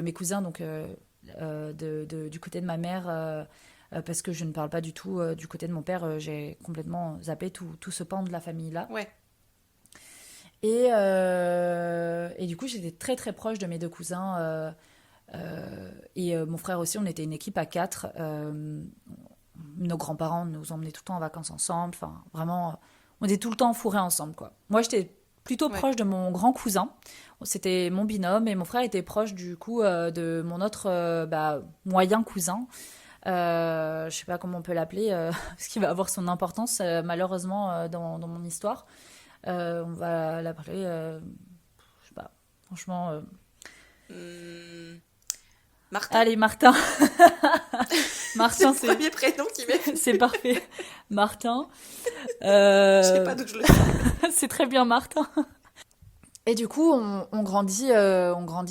Mes cousins, du côté de ma mère, parce que je ne parle pas du tout du côté de mon père, j'ai complètement zappé tout ce pan de la famille-là. Ouais. Et du coup, j'étais très très proche de mes deux cousins. Mon frère aussi, on était une équipe à quatre. Nos grands-parents nous emmenaient tout le temps en vacances ensemble. Enfin, vraiment, on était tout le temps fourrés ensemble, quoi. Moi, j'étais plutôt Ouais. proche de mon grand cousin. C'était mon binôme et mon frère était proche du coup de mon autre moyen cousin. Je sais pas comment on peut l'appeler, parce qu'il va avoir son importance malheureusement dans mon histoire. On va l'appeler, je sais pas, franchement. Mm. Martin? Allez, Martin. C'est Martin, le premier prénom qui m'est c'est venu. parfait. Martin. Je sais Euh, pas d'où je le sors. c'est très bien, Martin. Et du coup, on grandit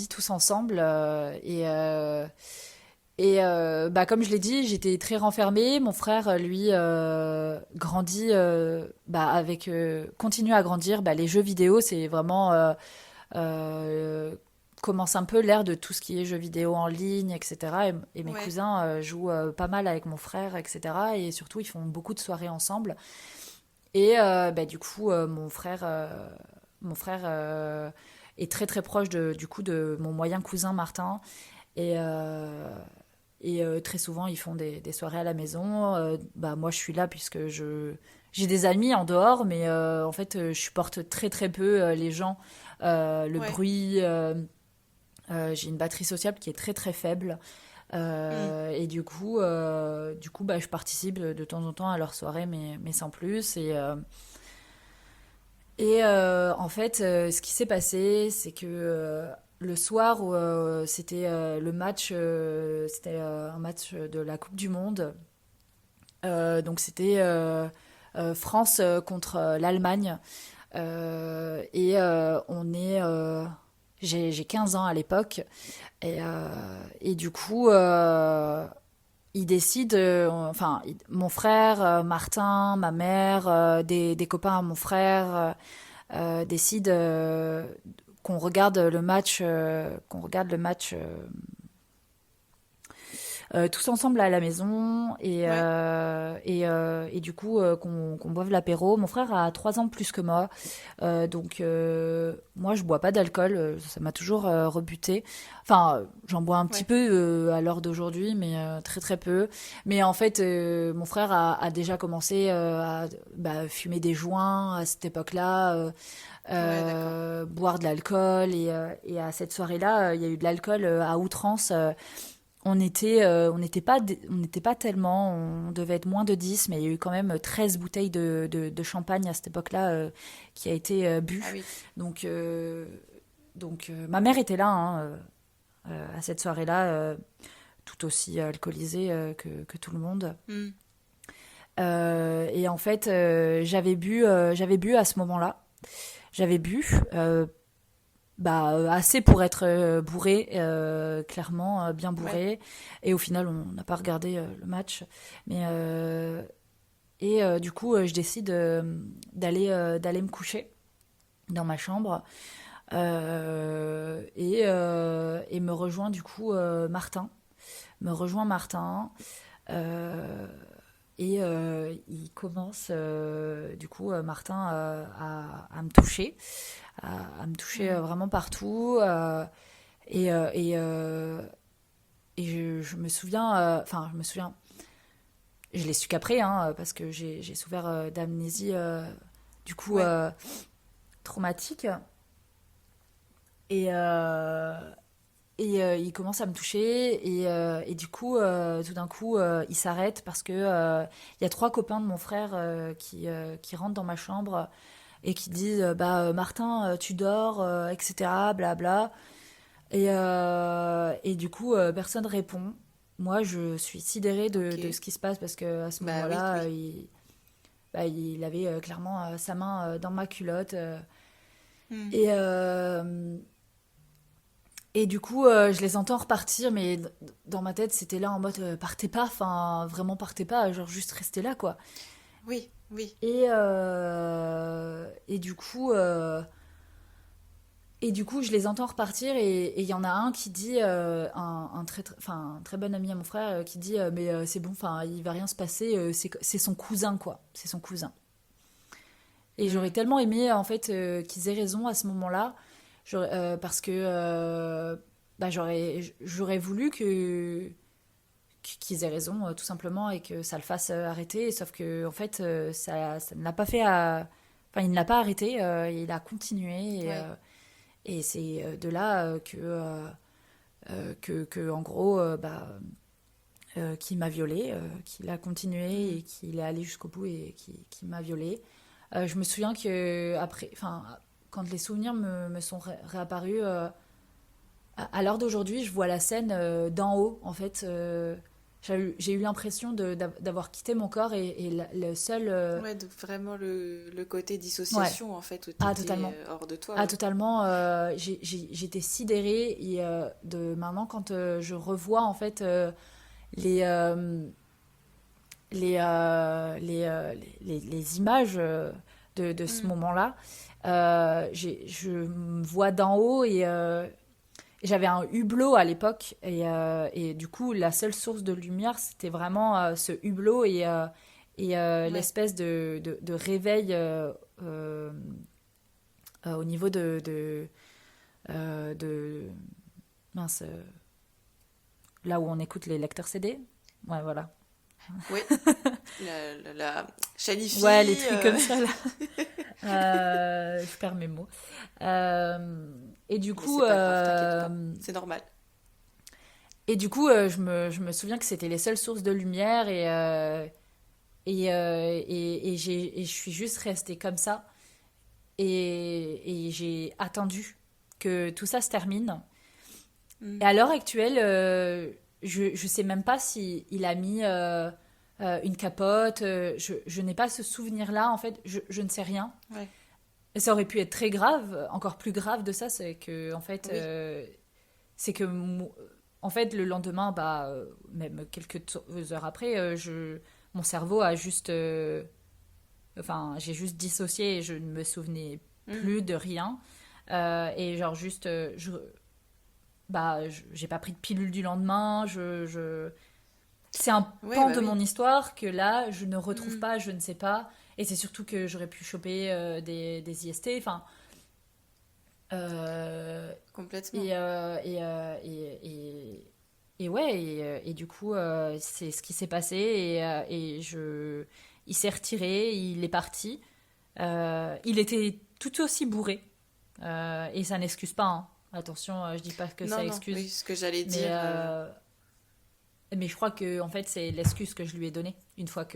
tous ensemble. Comme je l'ai dit, j'étais très renfermée. Mon frère, lui, grandit continue à grandir. Les jeux vidéo, c'est vraiment euh, commence un peu l'ère de tout ce qui est jeux vidéo en ligne, etc. Et mes Ouais. cousins jouent pas mal avec mon frère, etc. Et surtout, ils font beaucoup de soirées ensemble. Du coup, mon frère est très très proche du coup de mon moyen cousin Martin. Et, euh, Très souvent, ils font des soirées à la maison. Moi, je suis là puisque j'ai des amis en dehors, mais en fait, je supporte très très peu les gens, le Ouais. bruit. J'ai une batterie sociale qui est très très faible. Mm. Je participe de temps en temps à leurs soirées, mais sans plus. En fait, ce qui s'est passé, c'est que le soir où c'était le match, c'était un match de la Coupe du Monde. Donc c'était France contre l'Allemagne. J'ai 15 ans à l'époque. Du coup, ils décident, mon frère, Martin, ma mère, des copains à mon frère décident qu'on regarde le match tous ensemble à la maison Ouais. et du coup qu'on boive l'apéro. Mon frère a 3 ans de plus que moi, moi je bois pas d'alcool, ça m'a toujours rebuté. Enfin, j'en bois un petit Ouais. peu à l'heure d'aujourd'hui, mais très très peu. Mais en fait, mon frère a déjà commencé à fumer des joints à cette époque-là. Ouais, d'accord. Boire de l'alcool et à cette soirée-là, il y a eu de l'alcool à outrance. On n'était pas tellement, on devait être moins de 10, mais il y a eu quand même 13 bouteilles de champagne à cette époque-là qui a été Ah bu. oui. Donc, ma mère était là hein, à cette soirée-là, tout aussi alcoolisée que tout le monde. Mm. Et en fait, j'avais bu à ce moment-là. J'avais bu, assez pour être bourré, clairement bien Ouais. bourré. Et au final, on n'a pas regardé le match. Mais du coup, je décide d'aller me coucher dans ma chambre et me rejoint du coup Martin. Me rejoint Martin. euh, il commence, du coup, Martin, à me toucher, à me toucher Mm. vraiment partout. Et, euh, et, euh, je me souviens, je l'ai su qu'après, hein, parce que j'ai souffert d'amnésie, du coup, Ouais. traumatique. Et, euh, il commence à me toucher et du coup, tout d'un coup, il s'arrête parce que il y a trois copains de mon frère qui rentrent dans ma chambre et qui disent bah Martin, tu dors, etc. Blabla. Et du coup, personne répond. Moi, je suis sidérée Ok. de ce qui se passe parce que à ce Bah oui, moment-là, oui. il avait clairement sa main dans ma culotte. Hmm. Et, euh, et du coup, je les entends repartir, mais dans ma tête, c'était là en mode partez pas, enfin vraiment partez pas, genre juste restez là quoi. Oui, oui. Et du coup, je les entends repartir et il y en a un qui dit, un très bon ami à mon frère, qui dit mais c'est bon, enfin il va rien se passer, c'est son cousin quoi, c'est son cousin. Et j'aurais Hmm. tellement aimé en fait qu'ils aient raison à ce moment-là, parce que bah, j'aurais voulu qu'ils aient raison tout simplement et que ça le fasse arrêter. Sauf que en fait ça ne l'a pas fait. Enfin, il ne l'a pas arrêté, il a continué Ouais. et c'est de là que en gros qu'il m'a violée, qu'il a continué Hmm. et qu'il est allé jusqu'au bout et qu'il m'a violée. Je me souviens que après, enfin, quand les souvenirs me sont réapparus, à l'heure d'aujourd'hui, je vois la scène d'en haut. En fait, j'ai eu l'impression d'avoir quitté mon corps et le seul, Ouais, donc vraiment le côté ouais, dissociation, en fait, où ah t'étais totalement, hors de toi, ah ouais. totalement. J'étais sidérée et de maintenant quand je revois en fait les les images de ce Hmm. moment-là. Je me vois d'en haut et j'avais un hublot à l'époque et du coup la seule source de lumière c'était vraiment ce hublot et Ouais. l'espèce de réveil au niveau de mince, là où on écoute les lecteurs CD. Ouais, voilà. Oui. La Ouais, les Shanifi. trucs comme ça là. Je perds mes mots. Et du Mais coup, c'est pas grave, t'inquiète pas. C'est normal. je me souviens que c'était les seules sources de lumière et je suis juste restée comme ça et j'ai attendu que tout ça se termine. Hmm. Et à l'heure actuelle, je sais même pas si il a mis une capote. Je n'ai pas ce souvenir-là. En fait, je ne sais rien. Ouais. Et ça aurait pu être très grave, encore plus grave de ça, c'est que en fait, Oui. en fait, le lendemain, bah, même heures après, mon cerveau a juste, enfin, j'ai juste dissocié et je ne me souvenais Hmm. plus de rien. Et genre juste, j'ai pas pris de pilule du lendemain. C'est un Ouais, pan bah de oui. mon histoire que là, je ne retrouve Hmm. pas, je ne sais pas. Et c'est surtout que j'aurais pu choper des IST. Enfin, Euh, Complètement. et ouais, et du coup, c'est ce qui s'est passé. Il s'est retiré, il est parti. Il était tout aussi bourré. Et ça n'excuse pas, hein. Attention, je dis pas que Non, ça non, oui, excuse. ce que j'allais Mais, dire. mais je crois que en fait, c'est l'excuse que je lui ai donnée une fois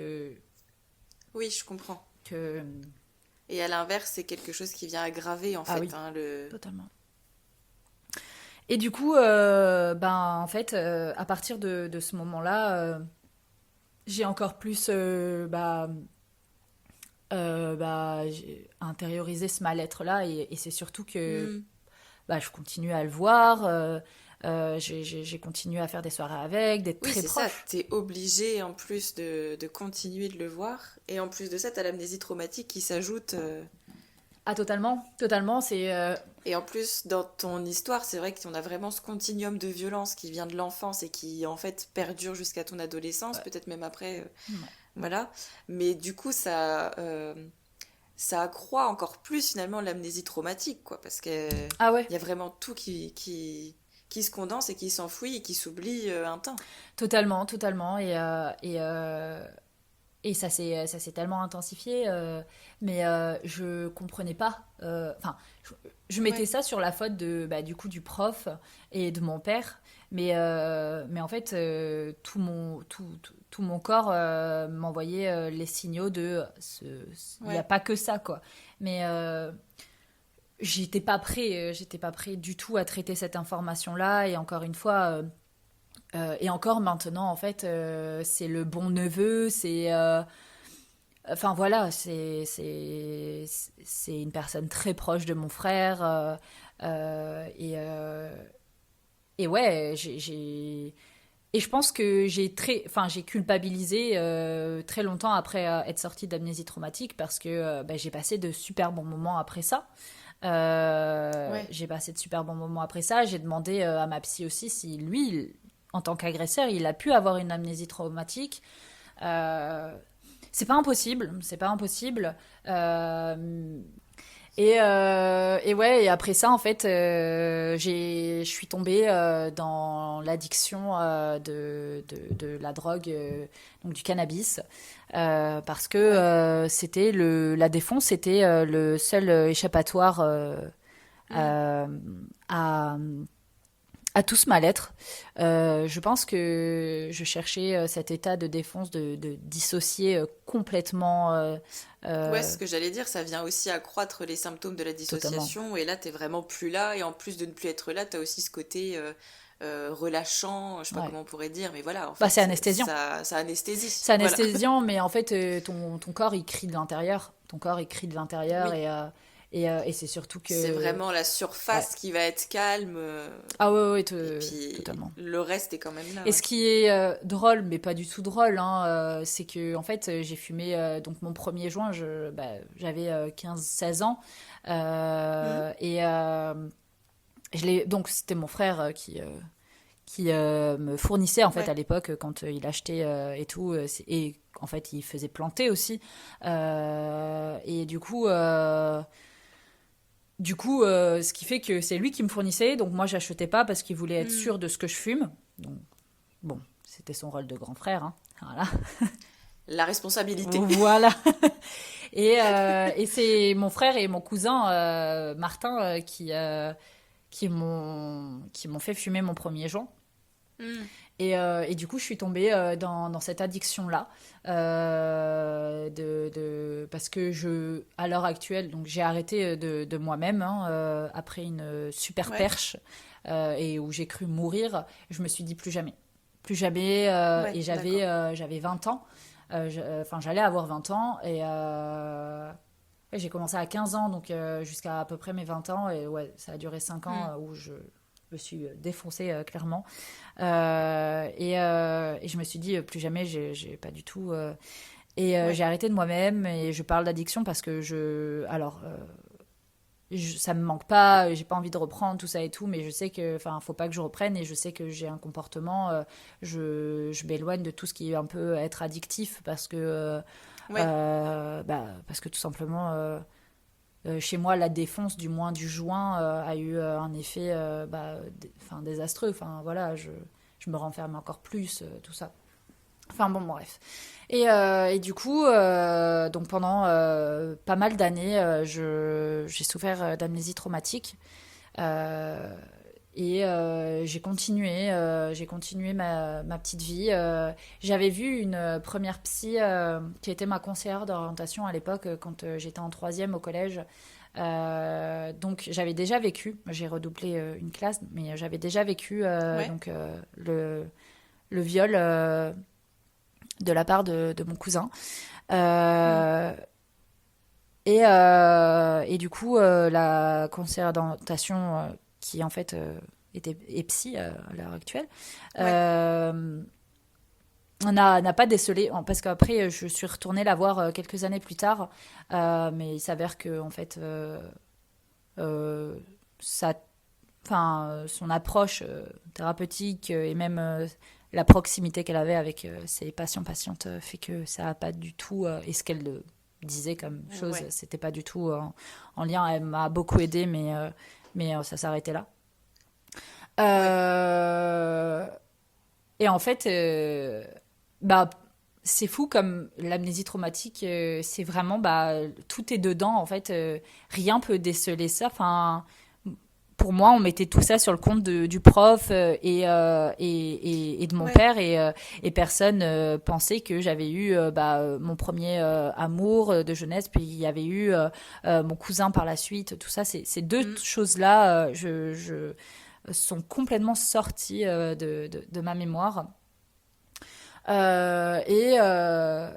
Oui, je comprends. que... Et à l'inverse, c'est quelque chose qui vient aggraver, en Ah fait, oui, hein, le... totalement. Et du coup, ben, en fait, à partir de ce moment-là, j'ai encore plus j'ai intériorisé ce mal-être-là et c'est surtout que Hmm. bah, je continue à le voir, j'ai continué à faire des soirées avec, d'être Oui, très c'est ça. proche. T'es obligé, en plus, de continuer de le voir. Et en plus de ça, t'as l'amnésie traumatique qui s'ajoute. Ah, totalement, totalement, c'est... Et en plus, dans ton histoire, c'est vrai qu'on a vraiment ce continuum de violence qui vient de l'enfance et qui, en fait, perdure jusqu'à ton adolescence, ouais, peut-être même après. ouais. Voilà. Mais du coup, ça accroît encore plus, finalement, l'amnésie traumatique, quoi. Parce que Ah ouais, il y a vraiment tout qui se condense et qui s'enfuit et qui s'oublie un temps. totalement, totalement. Et ça s'est tellement intensifié, mais je comprenais pas. Enfin, je mettais Ouais. ça sur la faute du coup du prof et de mon père, mais en fait, tout mon corps m'envoyait les signaux il n'y a Ouais. pas que ça, quoi. Mais j'étais pas prêt du tout à traiter cette information-là, et encore une fois. Et encore maintenant, en fait, c'est le bon neveu, enfin voilà, c'est une personne très proche de mon frère. Euh, et, euh, et ouais, et je pense que j'ai culpabilisé très longtemps après être sortie d'amnésie traumatique, parce que j'ai passé de super bons moments après ça. Ouais. J'ai passé de super bons moments après ça. J'ai demandé à ma psy aussi si lui, en tant qu'agresseur, il a pu avoir une amnésie traumatique. Euh, c'est pas impossible, c'est pas impossible. Et ouais, et après ça, en fait, je suis tombée dans l'addiction de la drogue, donc du cannabis, parce que Ouais. la défonce, c'était le seul échappatoire Hmm. euh, à, à tout ce mal-être. Je pense que je cherchais cet état de défonce, de dissocier complètement, Ouais, euh, c'est ce que j'allais dire, ça vient aussi accroître les symptômes de la totalement. dissociation, et là, t'es vraiment plus là, et en plus de ne plus être là, t'as aussi ce côté relâchant, je sais pas Ouais. comment on pourrait dire, mais voilà, en Bah, c'est fait, anesthésiant. ça anesthésie, C'est voilà. anesthésiant, mais en fait, ton corps, il crie de l'intérieur. Ton corps, il crie de l'intérieur, Oui, et c'est surtout c'est que... vraiment la Ouais. surface qui va être calme, Ah ouais, ouais, et puis totalement. le reste est quand même là, Et ce ouais. qui est drôle, mais pas du tout drôle, hein, c'est que en fait, j'ai fumé donc mon premier joint, j'avais 15-16 ans. Hmm. Et donc c'était mon frère qui me fournissait en fait à Ouais, l'époque quand il achetait et tout. Et en fait, il faisait planter aussi. Et ce qui fait que c'est lui qui me fournissait. Donc moi, j'achetais pas parce qu'il voulait être hmm. sûr de ce que je fume. Donc bon, c'était son rôle de grand frère, hein. Voilà. La responsabilité. Voilà. Et c'est mon frère et mon cousin Martin qui m'ont fait fumer mon premier joint. Hmm. Et du coup, je suis tombée dans cette addiction-là. Parce que à l'heure actuelle, donc j'ai arrêté de moi-même, hein, après une super Ouais, perche et où j'ai cru mourir. Je me suis dit plus jamais. Plus jamais. ouais, Et d'accord. j'avais 20 ans. Enfin, j'allais avoir 20 ans. Et ouais, j'ai commencé à 15 ans, donc jusqu'à à peu près mes 20 ans. Et ouais, ça a duré 5 ans Hmm. où je me suis défoncée clairement. Et je me suis dit, plus jamais, j'ai pas du tout. J'ai Ouais, arrêté de moi-même, et je parle d'addiction parce que alors, ça me manque pas, j'ai pas envie de reprendre tout ça et tout, mais je sais que, enfin, faut pas que je reprenne, et je sais que j'ai un comportement, je m'éloigne de tout ce qui est un peu être addictif, ouais, parce que tout simplement, chez moi, la défonce, du moins du joint, a eu un effet enfin, désastreux. Enfin, voilà, je me renferme encore plus, tout ça. Enfin bon, bref. Et du coup, donc pendant pas mal d'années, j'ai souffert d'amnésie traumatique. Euh, j'ai continué ma petite vie. J'avais vu une première psy qui était ma conseillère d'orientation à l'époque, quand j'étais en troisième au collège. Donc j'avais déjà vécu, j'ai redoublé une classe, mais j'avais déjà vécu ouais. donc le viol de la part de mon cousin. Hmm. Euh, et du coup, la conseillère d'orientation, qui en fait est psy à l'heure actuelle, Ouais, euh, n'a pas décelé, parce qu'après je suis retournée la voir quelques années plus tard, mais il s'avère que en fait euh, ça, enfin, son approche thérapeutique, et même la proximité qu'elle avait avec ses patients-patientes, fait que ça n'a pas du tout, et ce qu'elle disait comme chose, ouais. c'était pas du tout en lien. Elle m'a beaucoup aidée, mais ça s'arrêtait là. Ouais. Euh, et en fait, bah, c'est fou comme l'amnésie traumatique, c'est vraiment, tout est dedans, en fait. Rien peut déceler ça. Enfin, pour moi, on mettait tout ça sur le compte du prof et de mon Ouais. père et personne pensait que j'avais eu mon premier amour de jeunesse, puis il y avait eu mon cousin par la suite. Tout ça, ces deux Mm. choses-là, sont complètement sorties de ma mémoire. Euh, et, euh,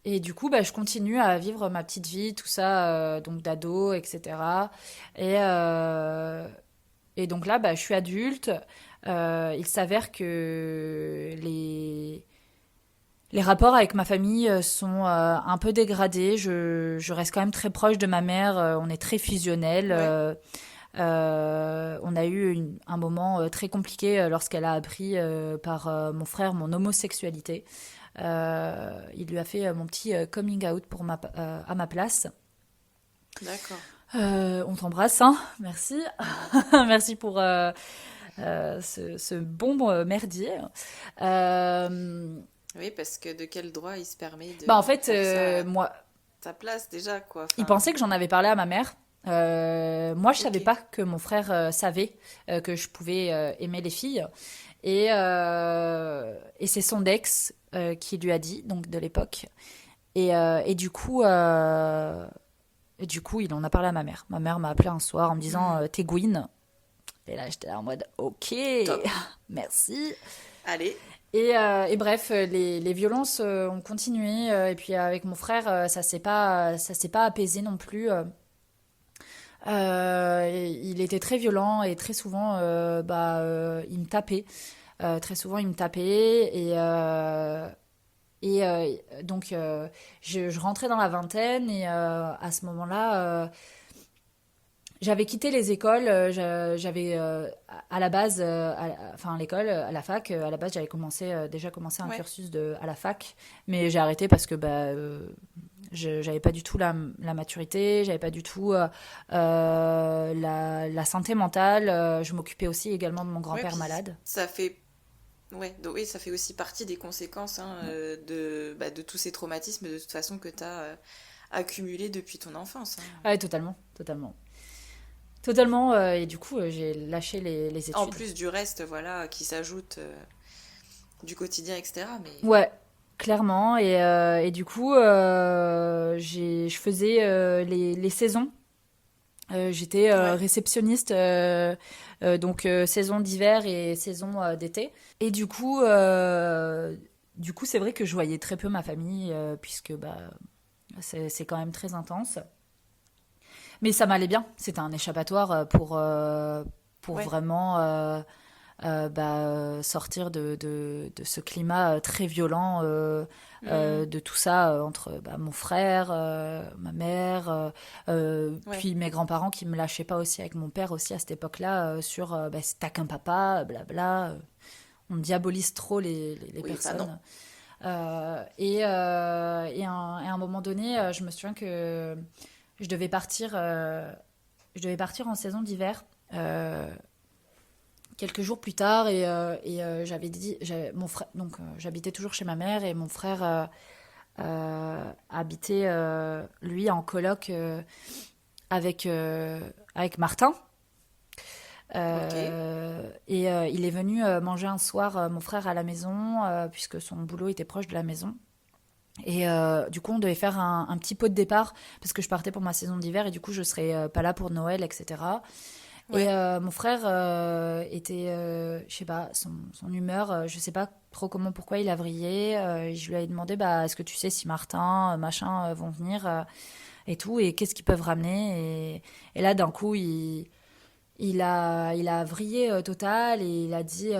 et du coup, je continue à vivre ma petite vie, tout ça, donc d'ado, etc. Et, euh, et donc là, je suis adulte. Il s'avère que les rapports avec ma famille sont un peu dégradés. Je reste quand même très proche de ma mère. On est très fusionnels. Ouais. On a eu un moment très compliqué lorsqu'elle a appris par mon frère mon homosexualité. Il lui a fait mon petit coming out à ma place. D'accord. On t'embrasse, hein. Merci. Merci pour ce bon merdier. Euh, Oui, parce que de quel droit il se permet En de fait, faire ça à moi, ta place déjà, quoi. il Enfin, pensait que j'en avais parlé à ma mère. Moi, je ok. savais pas que mon frère savait que je pouvais aimer les filles. Et c'est son ex qui lui a dit, donc de l'époque. Et du coup, il en a parlé à ma mère. Ma mère m'a appelé un soir en me disant Hmm. t'es Gwyn. Et là, j'étais là en mode ok, Top. merci. Allez. Et bref, les violences ont continué. Et puis avec mon frère, ça s'est pas apaisé non plus. Il était très violent et très souvent, il me tapait. Très souvent, il me tapait donc je rentrais dans la vingtaine et à ce moment-là, j'avais quitté les écoles. J'avais à la base, enfin à l'école, à la fac, à la base j'avais déjà commencé un Ouais. cursus à la fac, mais j'ai arrêté parce que j'avais pas du tout la maturité, j'avais pas du tout la santé mentale. Je m'occupais aussi également de mon Ouais, grand-père puis malade. ça fait. Ouais, donc oui, ça fait aussi partie des conséquences hein, de tous ces traumatismes de toute façon que tu as accumulés depuis ton enfance. Hein. Ah ouais, totalement, totalement. Totalement, et du coup, j'ai lâché les En études. plus du reste, voilà, qui s'ajoute du quotidien, etc. Mais Ouais, clairement. Et du coup, je faisais les saisons. J'étais ouais, réceptionniste, donc saison d'hiver et saison d'été. Et du coup, c'est vrai que je voyais très peu ma famille, puisque c'est quand même très intense. Mais ça m'allait bien. C'était un échappatoire pour ouais. vraiment sortir de ce climat très violent, Hmm, de tout ça entre mon frère, ma mère, ouais. puis mes grands-parents qui me lâchaient pas aussi avec mon père aussi à cette époque-là sur t'as qu'un papa, blabla. On diabolise trop les Oui, enfin non. personnes. Et à un moment donné, je me souviens que je devais partir, euh, je devais partir en saison d'hiver. Quelques jours plus tard j'avais dit mon frère donc j'habitais toujours chez ma mère et mon frère habitait lui en coloc avec Martin. Ok. Il est venu manger un soir mon frère à la maison puisque son boulot était proche de la maison. Et du coup, on devait faire un petit pot de départ parce que je partais pour ma saison d'hiver et du coup, je serais pas là pour Noël, etc. Et Ouais. mon frère était, je sais pas, son humeur, je sais pas trop comment, pourquoi il a vrillé. Je lui ai demandé, est-ce que tu sais si Martin, machin, vont venir et tout, et qu'est-ce qu'ils peuvent ramener. Et là, d'un coup, il a vrillé total et il a dit,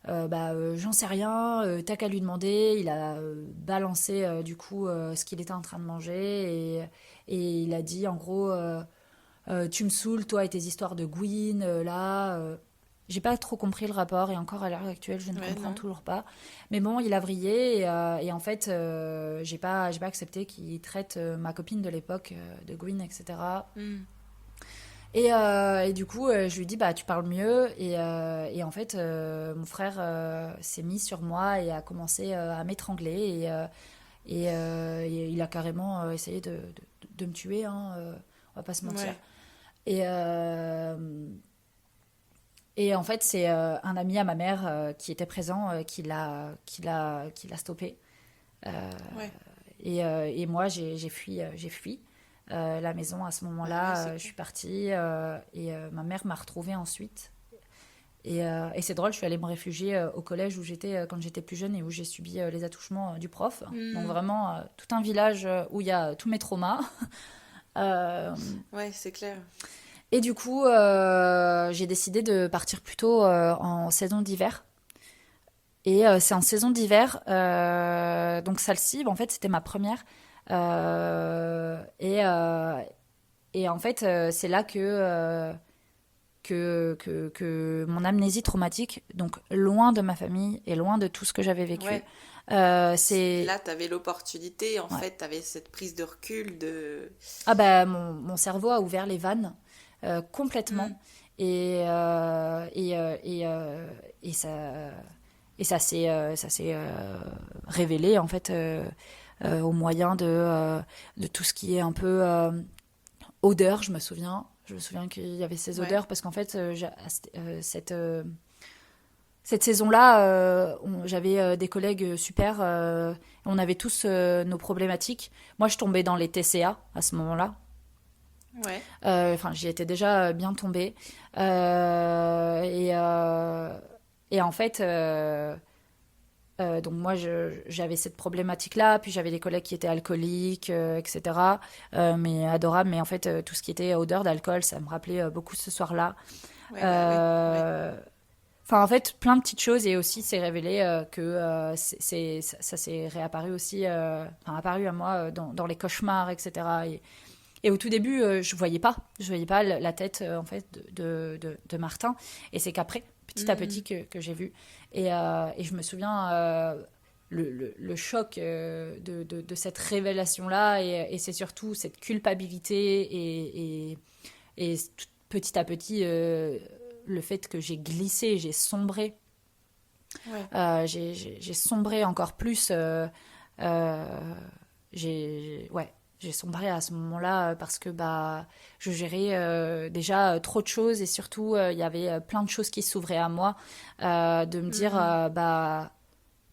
j'en sais rien, t'as qu'à lui demander. Il a balancé du coup ce qu'il était en train de manger et il a dit en gros. Tu me saoules, toi, et tes histoires de Gwyn, là. J'ai pas trop compris le rapport, et encore à l'heure actuelle, je ne Ouais, comprends non. toujours pas. Mais bon, il a vrillé, et en fait, j'ai pas accepté qu'il traite ma copine de l'époque de Gwyn, etc. Hmm. Et du coup, je lui dis, bah, tu parles mieux. Et en fait, mon frère s'est mis sur moi et a commencé à m'étrangler. Et il a carrément essayé de me tuer, hein, on va pas se mentir. Ouais. Et, euh, et en fait, c'est un ami à ma mère qui était présent qui l'a stoppé. Euh, Ouais. et moi, j'ai fui la maison à ce Ah ouais, moment-là. c'est Je clair. suis partie et ma mère m'a retrouvée ensuite. Et c'est drôle, je suis allée me réfugier au collège où j'étais quand j'étais plus jeune et où j'ai subi les attouchements du prof. Donc Hmm. vraiment, tout un village où il y a tous mes traumas. Euh, Ouais, c'est clair. et du coup, j'ai décidé de partir plutôt en saison d'hiver. Et c'est en saison d'hiver, donc celle-ci, en fait, c'était ma première. Euh, et, euh, et en fait, c'est là que mon amnésie traumatique, donc loin de ma famille et loin de tout ce que j'avais vécu, Ouais. c'est... Là, tu avais l'opportunité, en Ouais. fait, tu avais cette prise de recul de... Ah bah, mon cerveau a ouvert les vannes complètement. Hmm. Et ça s'est révélé en fait au moyen de tout ce qui est un peu odeur. Je me souviens qu'il y avait ces Ouais. odeurs parce qu'en fait cette saison-là, j'avais des collègues super. On avait tous nos problématiques. Moi, je tombais dans les TCA à ce moment-là. Ouais. Enfin, j'y étais déjà bien tombée. Et en fait, donc moi, j'avais cette problématique-là. Puis j'avais des collègues qui étaient alcooliques, etc. Mais adorables. Mais en fait, tout ce qui était odeur d'alcool, ça me rappelait beaucoup ce soir-là. Ouais, bah ouais. Ouais. Euh, Enfin, en fait, plein de petites choses et aussi c'est révélé que ça s'est réapparu aussi, enfin, apparu à moi dans les cauchemars, etc. Et au tout début, je voyais pas la tête en fait de Martin. Et c'est qu'après, petit à Hmm. petit, que j'ai vu. Et je me souviens le choc de cette révélation-là. Et c'est surtout cette culpabilité et petit à petit, le fait que j'ai glissé, j'ai sombré. Ouais. J'ai sombré encore plus. Euh, ouais, j'ai sombré à ce moment-là parce que bah, je gérais déjà trop de choses et surtout il y avait plein de choses qui s'ouvraient à moi. De me dire Hmm. bah,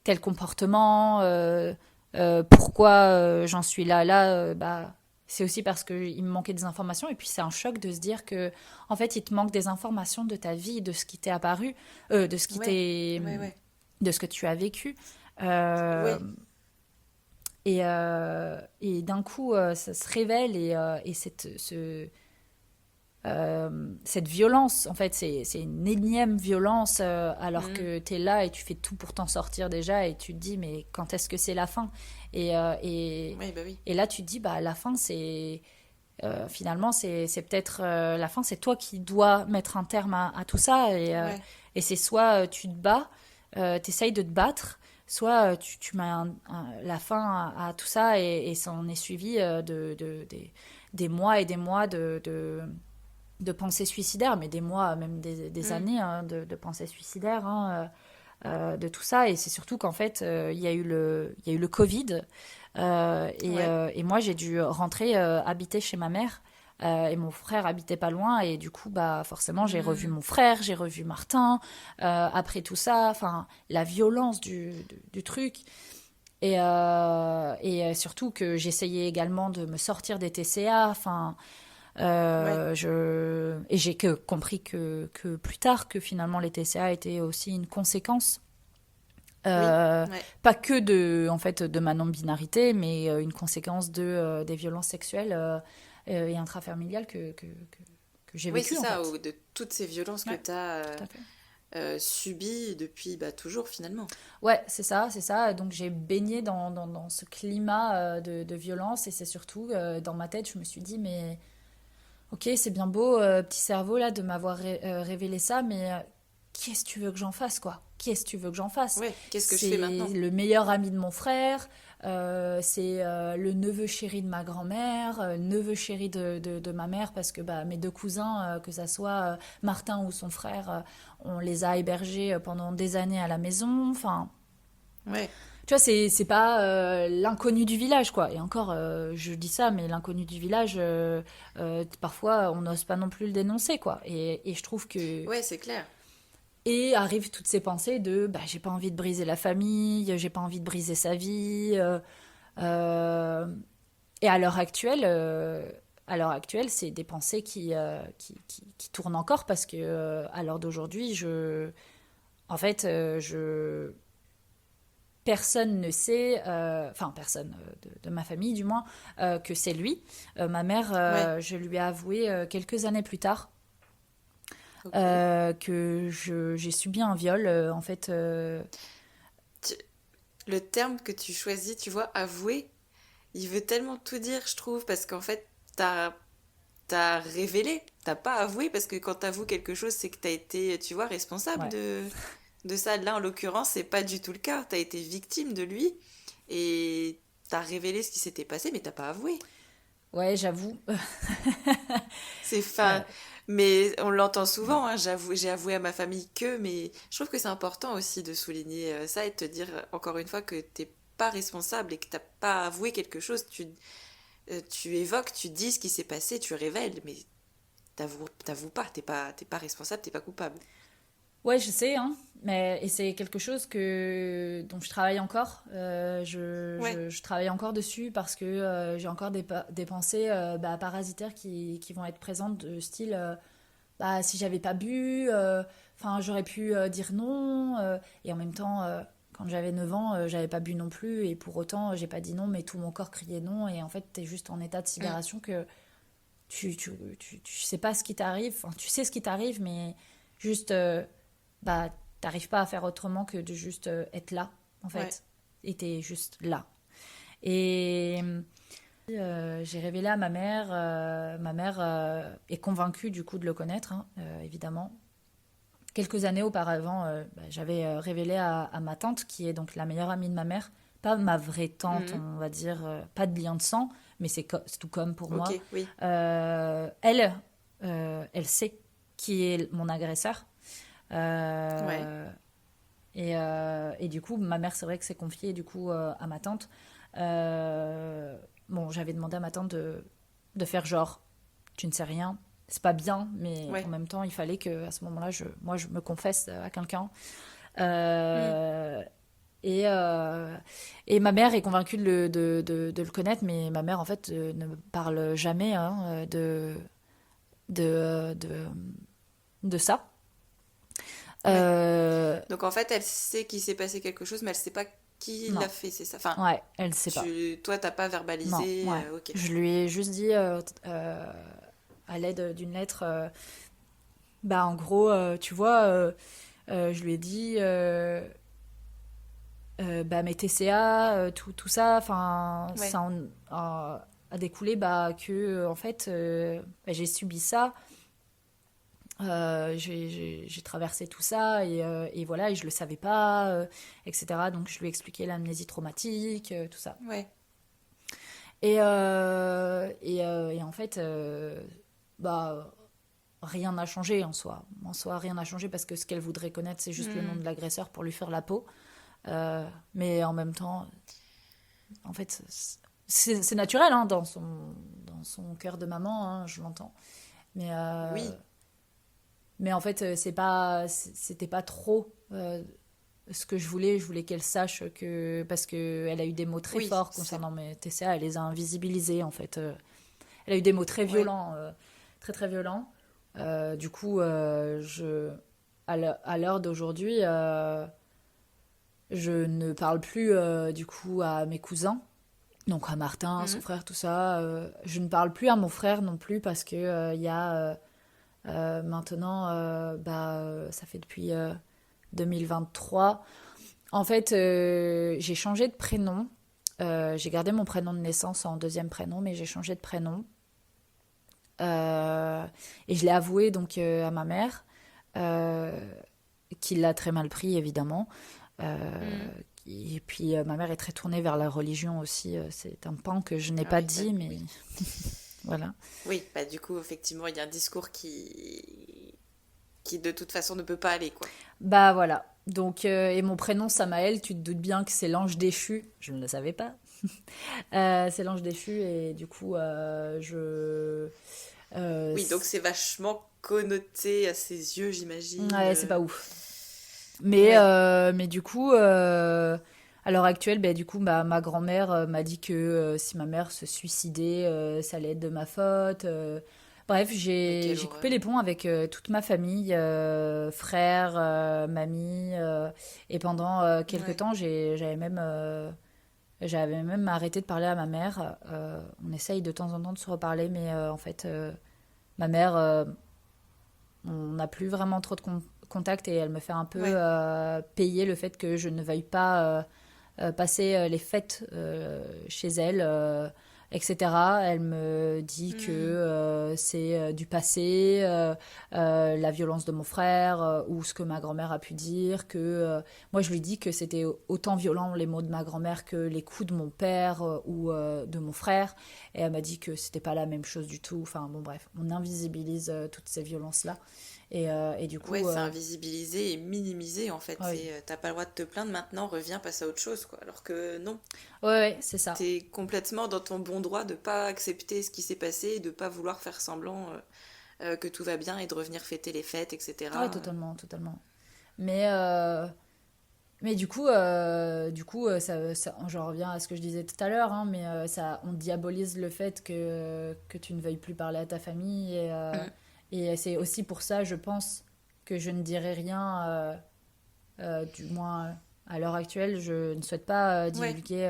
tel comportement, pourquoi j'en suis là, bah, c'est aussi parce qu'il me manquait des informations. Et puis c'est un choc de se dire que en fait il te manque des informations de ta vie, de ce qui t'est apparu, de ce qui Ouais. t'est, Ouais, ouais. de ce que tu as vécu. Euh, Ouais. et d'un coup, ça se révèle et cette violence, en fait, c'est une énième violence alors Hmm. que tu es là et tu fais tout pour t'en sortir déjà et tu te dis, mais quand est-ce que c'est la fin et, euh, et, Ouais, bah oui. et là, tu te dis, bah, la fin, finalement, c'est peut-être la fin, c'est toi qui dois mettre un terme à tout ça. Ouais. Et c'est soit tu te bats, t'essayes de te battre, soit tu mets la fin à tout ça et ça en est suivi des mois et des mois de pensées suicidaires, mais des mois, même des Hmm. années hein, de pensées suicidaires, hein, de tout ça. Et c'est surtout qu'en fait, il y a eu le Covid. Ouais. Et moi, j'ai dû rentrer habiter chez ma mère. Et mon frère habitait pas loin. Et du coup, bah, forcément, j'ai revu Hmm. mon frère, j'ai revu Martin. Après tout ça, enfin, la violence du truc. Et surtout que j'essayais également de me sortir des TCA. Enfin, Ouais. et j'ai compris que plus tard que finalement les TCA étaient aussi une conséquence, Oui. euh, Ouais. pas que de ma non-binarité, mais une conséquence des violences sexuelles et intrafamiliales que j'ai Oui, c'est vécues en ça, fait. ou de toutes ces violences que Ouais, tu as tout à fait. subies depuis bah, toujours finalement. Ouais, c'est ça, c'est ça. Donc j'ai baigné dans ce climat de violence et c'est surtout dans ma tête, je me suis dit, mais ok, c'est bien beau, petit cerveau, là, de m'avoir révélé ça, mais qu'est-ce que tu veux que j'en fasse, quoi? Qu'est-ce que tu veux que j'en fasse? Ouais, qu'est-ce que je fais C'est maintenant? le meilleur ami de mon frère, c'est le neveu chéri de ma grand-mère, neveu chéri de ma mère, parce que bah, mes deux cousins, que ça soit Martin ou son frère, on les a hébergés pendant des années à la maison. Enfin, Ouais. tu vois, c'est pas l'inconnu du village, quoi. Et encore, je dis ça, mais l'inconnu du village, parfois, on n'ose pas non plus le dénoncer, quoi. Et je trouve que... Ouais, c'est clair. Et arrivent toutes ces pensées de, bah, j'ai pas envie de briser la famille, j'ai pas envie de briser sa vie. Euh, et à l'heure actuelle, c'est des pensées qui tournent encore parce que à l'heure d'aujourd'hui, en fait, personne ne sait, enfin personne de ma famille du moins, que c'est lui. Ma mère, Ouais, je lui ai avoué quelques années plus tard ok. que j'ai subi un viol. En fait, Tu- Le terme que tu choisis, tu vois, avouer, il veut tellement tout dire, je trouve, parce qu'en fait, t'as révélé, t'as pas avoué, parce que quand t'avoues quelque chose, c'est que t'as été, tu vois, responsable ouais, de ça. Là, en l'occurrence, c'est pas du tout le cas. T'as été victime de lui et t'as révélé ce qui s'était passé, mais t'as pas avoué. ouais, j'avoue. C'est Euh, fin. Mais on l'entend souvent, hein, j'ai avoué à ma famille que, mais je trouve que c'est important aussi de souligner ça et de te dire encore une fois que t'es pas responsable et que t'as pas avoué quelque chose. Tu évoques, tu dis ce qui s'est passé, tu révèles, mais t'avoues pas, t'es pas responsable, t'es pas coupable. Ouais, je sais, hein, mais et c'est quelque chose dont je travaille encore. Ouais. Je travaille encore dessus parce que j'ai encore des pensées bah, parasitaires qui vont être présentes de style bah, si j'avais pas bu, enfin j'aurais pu dire non. Et en même temps, quand j'avais 9 ans, j'avais pas bu non plus et pour autant j'ai pas dit non, mais tout mon corps criait non. Et en fait, t'es juste en état de Mm. sidération que tu sais pas ce qui t'arrive. Enfin, tu sais ce qui t'arrive, mais juste bah, t'arrives pas à faire autrement que de juste être là, en Ouais. fait. Et t'es juste là. Et j'ai révélé à ma mère est convaincue du coup de le connaître, hein, évidemment. Quelques années auparavant, bah, j'avais révélé à ma tante, qui est donc la meilleure amie de ma mère, pas ma vraie tante, Mhm. on va dire, pas de lien de sang, mais c'est tout comme pour Ok, moi. oui. Elle, elle sait qui est mon agresseur. Ouais. Euh, et du coup, ma mère, c'est vrai que s'est confiée du coup à ma tante. Bon, j'avais demandé à ma tante de faire genre, tu ne sais rien. C'est pas bien, mais en Ouais. même temps, il fallait que à ce moment-là, moi, je me confesse à quelqu'un. Mm. Euh, et, euh, et ma mère est convaincue de le connaître, mais ma mère, en fait, ne me parle jamais hein, de, de, de ça. Ouais. Euh, Donc en fait, elle sait qu'il s'est passé quelque chose, mais elle sait pas qui l'a non, fait, c'est ça. Enfin, ouais, elle sait pas. toi, t'as pas Non, verbalisé. ouais. Ok. Je lui ai juste dit à l'aide d'une lettre, bah en gros, tu vois, je lui ai dit, bah mes TCA, tout ça, enfin, Ouais. a découlé bah que en fait, bah, j'ai subi ça. J'ai traversé tout ça et voilà, et je le savais pas, etc. Donc je lui ai expliqué l'amnésie traumatique, tout ça. Ouais. Et en fait, bah, rien n'a changé en soi. En soi, rien n'a changé parce que ce qu'elle voudrait connaître, c'est juste le nom Mm. de l'agresseur pour lui faire la peau. Mais en même temps, en fait, c'est naturel hein, dans son cœur de maman, hein, je l'entends. Mais, Oui. mais en fait, c'était pas trop ce que je voulais. Je voulais qu'elle sache que. Parce qu'elle a eu des mots très Oui. forts C'est. concernant mes TCA, elle les a invisibilisés en fait. Elle a eu des mots très Ouais. violents, très très violents. Du coup, à l'heure d'aujourd'hui, je ne parle plus du coup à mes cousins, donc à Martin, son Mhm. frère, tout ça. Je ne parle plus à mon frère non plus parce que il y a maintenant, bah, ça fait depuis 2023. En fait, j'ai changé de prénom. J'ai gardé mon prénom de naissance en deuxième prénom, mais j'ai changé de prénom. Et je l'ai avoué donc à ma mère, euh, qui l'a très mal pris évidemment, euh, Mhm. Et puis ma mère est très tournée vers la religion aussi. C'est un pan que je n'ai Ah pas oui, dit, mais oui. voilà. Oui, bah du coup, effectivement, il y a un discours qui de toute façon ne peut pas aller, quoi. Bah voilà. Donc, et mon prénom Samaël, tu te doutes bien que c'est l'ange déchu. Je ne le savais pas. C'est l'ange déchu et du coup, Oui, donc c'est vachement connoté à ses yeux, j'imagine. ouais, c'est pas ouf. Ouais, Mais du coup, à l'heure actuelle, bah, du coup, ma grand-mère m'a dit que si ma mère se suicidait, ça allait être de ma faute. Bref, mais quelle j'ai coupé horreur. les ponts avec toute ma famille, frères, mamie. Et pendant quelques Ouais, temps, j'avais même arrêté de parler à ma mère. On essaye de temps en temps de se reparler, mais en fait, ma mère, on n'a plus vraiment trop de contact et elle me fait un peu ouais. payer le fait que je ne veuille pas passer les fêtes chez elle, etc. Elle me dit que Hmm. c'est du passé, la violence de mon frère ou ce que ma grand-mère a pu dire, que moi je lui dis que c'était autant violent les mots de ma grand-mère que les coups de mon père ou de mon frère et elle m'a dit que c'était pas la même chose du tout. Enfin bon bref, on invisibilise toutes ces violences-là et du Ouais, coup c'est invisibilisé et minimisé en fait. oui. C'est t'as pas le droit de te plaindre maintenant, reviens, passe à autre chose quoi. Alors que non, Ouais, ouais, c'est ça. t'es complètement dans ton bon droit de pas accepter ce qui s'est passé et de pas vouloir faire semblant que tout va bien et de revenir fêter les fêtes, Ouais, etc. totalement, totalement. Mais, du coup j'en reviens à ce que je disais tout à l'heure, hein, mais on diabolise le fait que tu ne veuilles plus parler à ta famille. Mm. Et c'est aussi pour ça, je pense, que je ne dirai rien, du moins à l'heure actuelle, je ne souhaite pas Ouais, divulguer,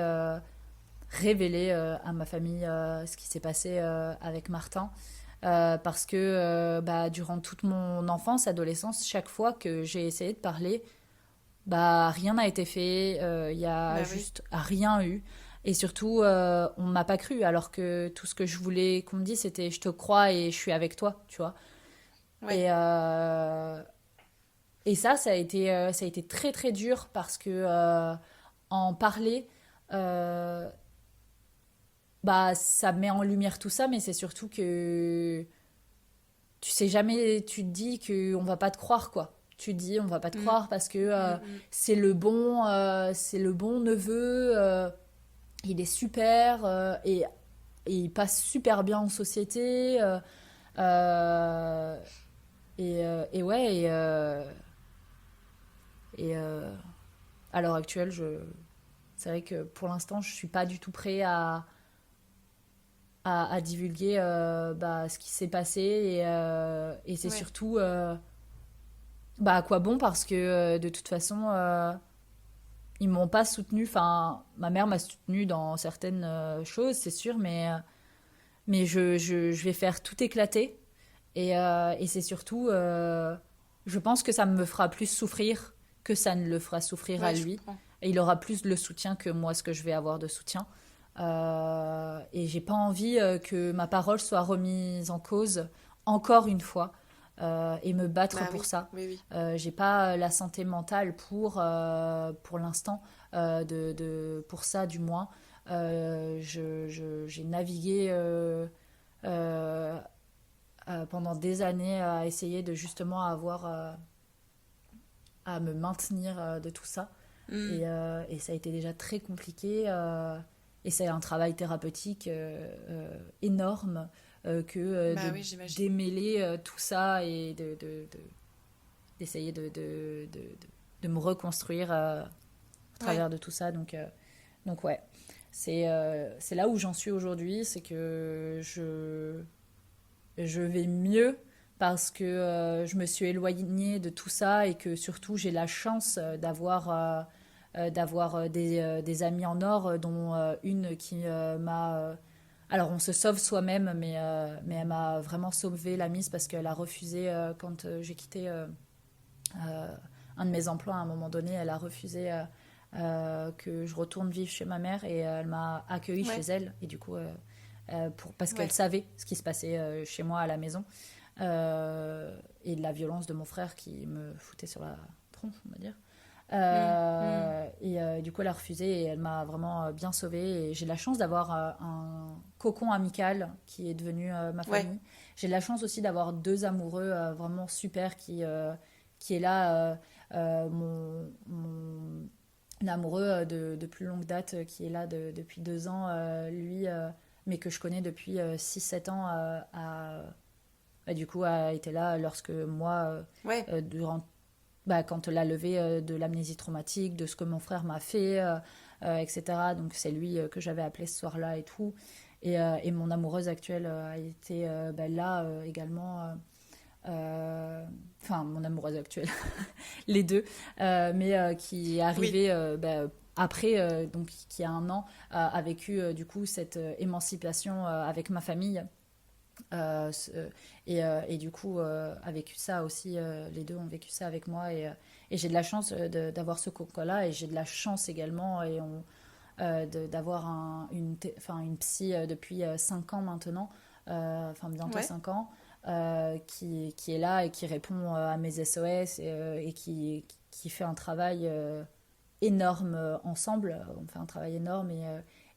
révéler à ma famille ce qui s'est passé avec Martin. Parce que bah, durant toute mon enfance, adolescence, chaque fois que j'ai essayé de parler, bah rien n'a été fait, il y a bah oui. juste rien eu. Et surtout, on m'a pas cru, alors que tout ce que je voulais qu'on me dise, c'était je te crois et je suis avec toi, tu vois. Ouais, Et, et ça a été très très dur parce que en parler, euh, bah ça met en lumière tout ça, mais c'est surtout que tu sais jamais, tu te dis qu'on va pas te croire, quoi. Tu te dis on va pas te mm. croire parce que Mm, mm. c'est le bon neveu, il est super et il passe super bien en société. Euh, et ouais, et à l'heure actuelle, c'est vrai que pour l'instant, je suis pas du tout prêt à divulguer bah, ce qui s'est passé et c'est Ouais, surtout bah, à quoi bon parce que de toute façon, ils m'ont pas soutenu. Enfin, ma mère m'a soutenu dans certaines choses, c'est sûr, mais je vais faire tout éclater. Et c'est surtout, je pense que ça me fera plus souffrir que ça ne le fera souffrir à ouais, je lui. comprends. Et il aura plus le soutien que moi, ce que je vais avoir de soutien. Et j'ai pas envie que ma parole soit remise en cause encore une fois et me battre Bah pour oui, ça. oui, oui. J'ai pas la santé mentale pour l'instant, pour ça du moins. J'ai navigué euh, pendant des années à essayer de justement avoir à me maintenir de tout ça. Mm. Et ça a été déjà très compliqué. Et c'est un travail thérapeutique énorme Bah de oui, j'imagine. démêler tout ça et d'essayer de me reconstruire au Ouais, travers de tout ça. Donc ouais, c'est là où j'en suis aujourd'hui. C'est que je vais mieux parce que je me suis éloignée de tout ça et que surtout j'ai la chance d'avoir des amis en or, dont une qui m'a... alors on se sauve soi-même, mais elle m'a vraiment sauvé la mise parce qu'elle a refusé, quand j'ai quitté euh, un de mes emplois à un moment donné, elle a refusé que je retourne vivre chez ma mère et elle m'a accueilli chez ouais, elle. Et du coup, parce qu'elle ouais. savait ce qui se passait chez moi à la maison et de la violence de mon frère qui me foutait sur la tronche, on va dire. Mm. Du coup, elle a refusé et elle m'a vraiment bien sauvée. Et j'ai de la chance d'avoir un cocon amical qui est devenu ma Ouais, famille. J'ai de la chance aussi d'avoir deux amoureux vraiment super qui est là. Mon amoureux de plus longue date qui est là depuis 2 ans, lui, mais que je connais depuis 6-7 ans, du coup, a été là lorsque moi, ouais, durant quand la levée de l'amnésie traumatique, de ce que mon frère m'a fait, etc. Donc c'est lui que j'avais appelé ce soir-là et tout. Et mon amoureuse actuelle a été là également. Enfin, mon amoureuse actuelle, les deux, mais qui est oui, arrivée après, donc qui a un an, a vécu du coup cette émancipation avec ma famille. Et du coup, a vécu ça aussi, les deux ont vécu ça avec moi. Et j'ai de la chance d'avoir ce coco-là. Et j'ai de la chance également d'avoir une psy depuis 5 ans maintenant, enfin bientôt ouais, 5 ans, qui est là et qui répond à mes SOS et qui fait un travail énorme ensemble. On fait un travail énorme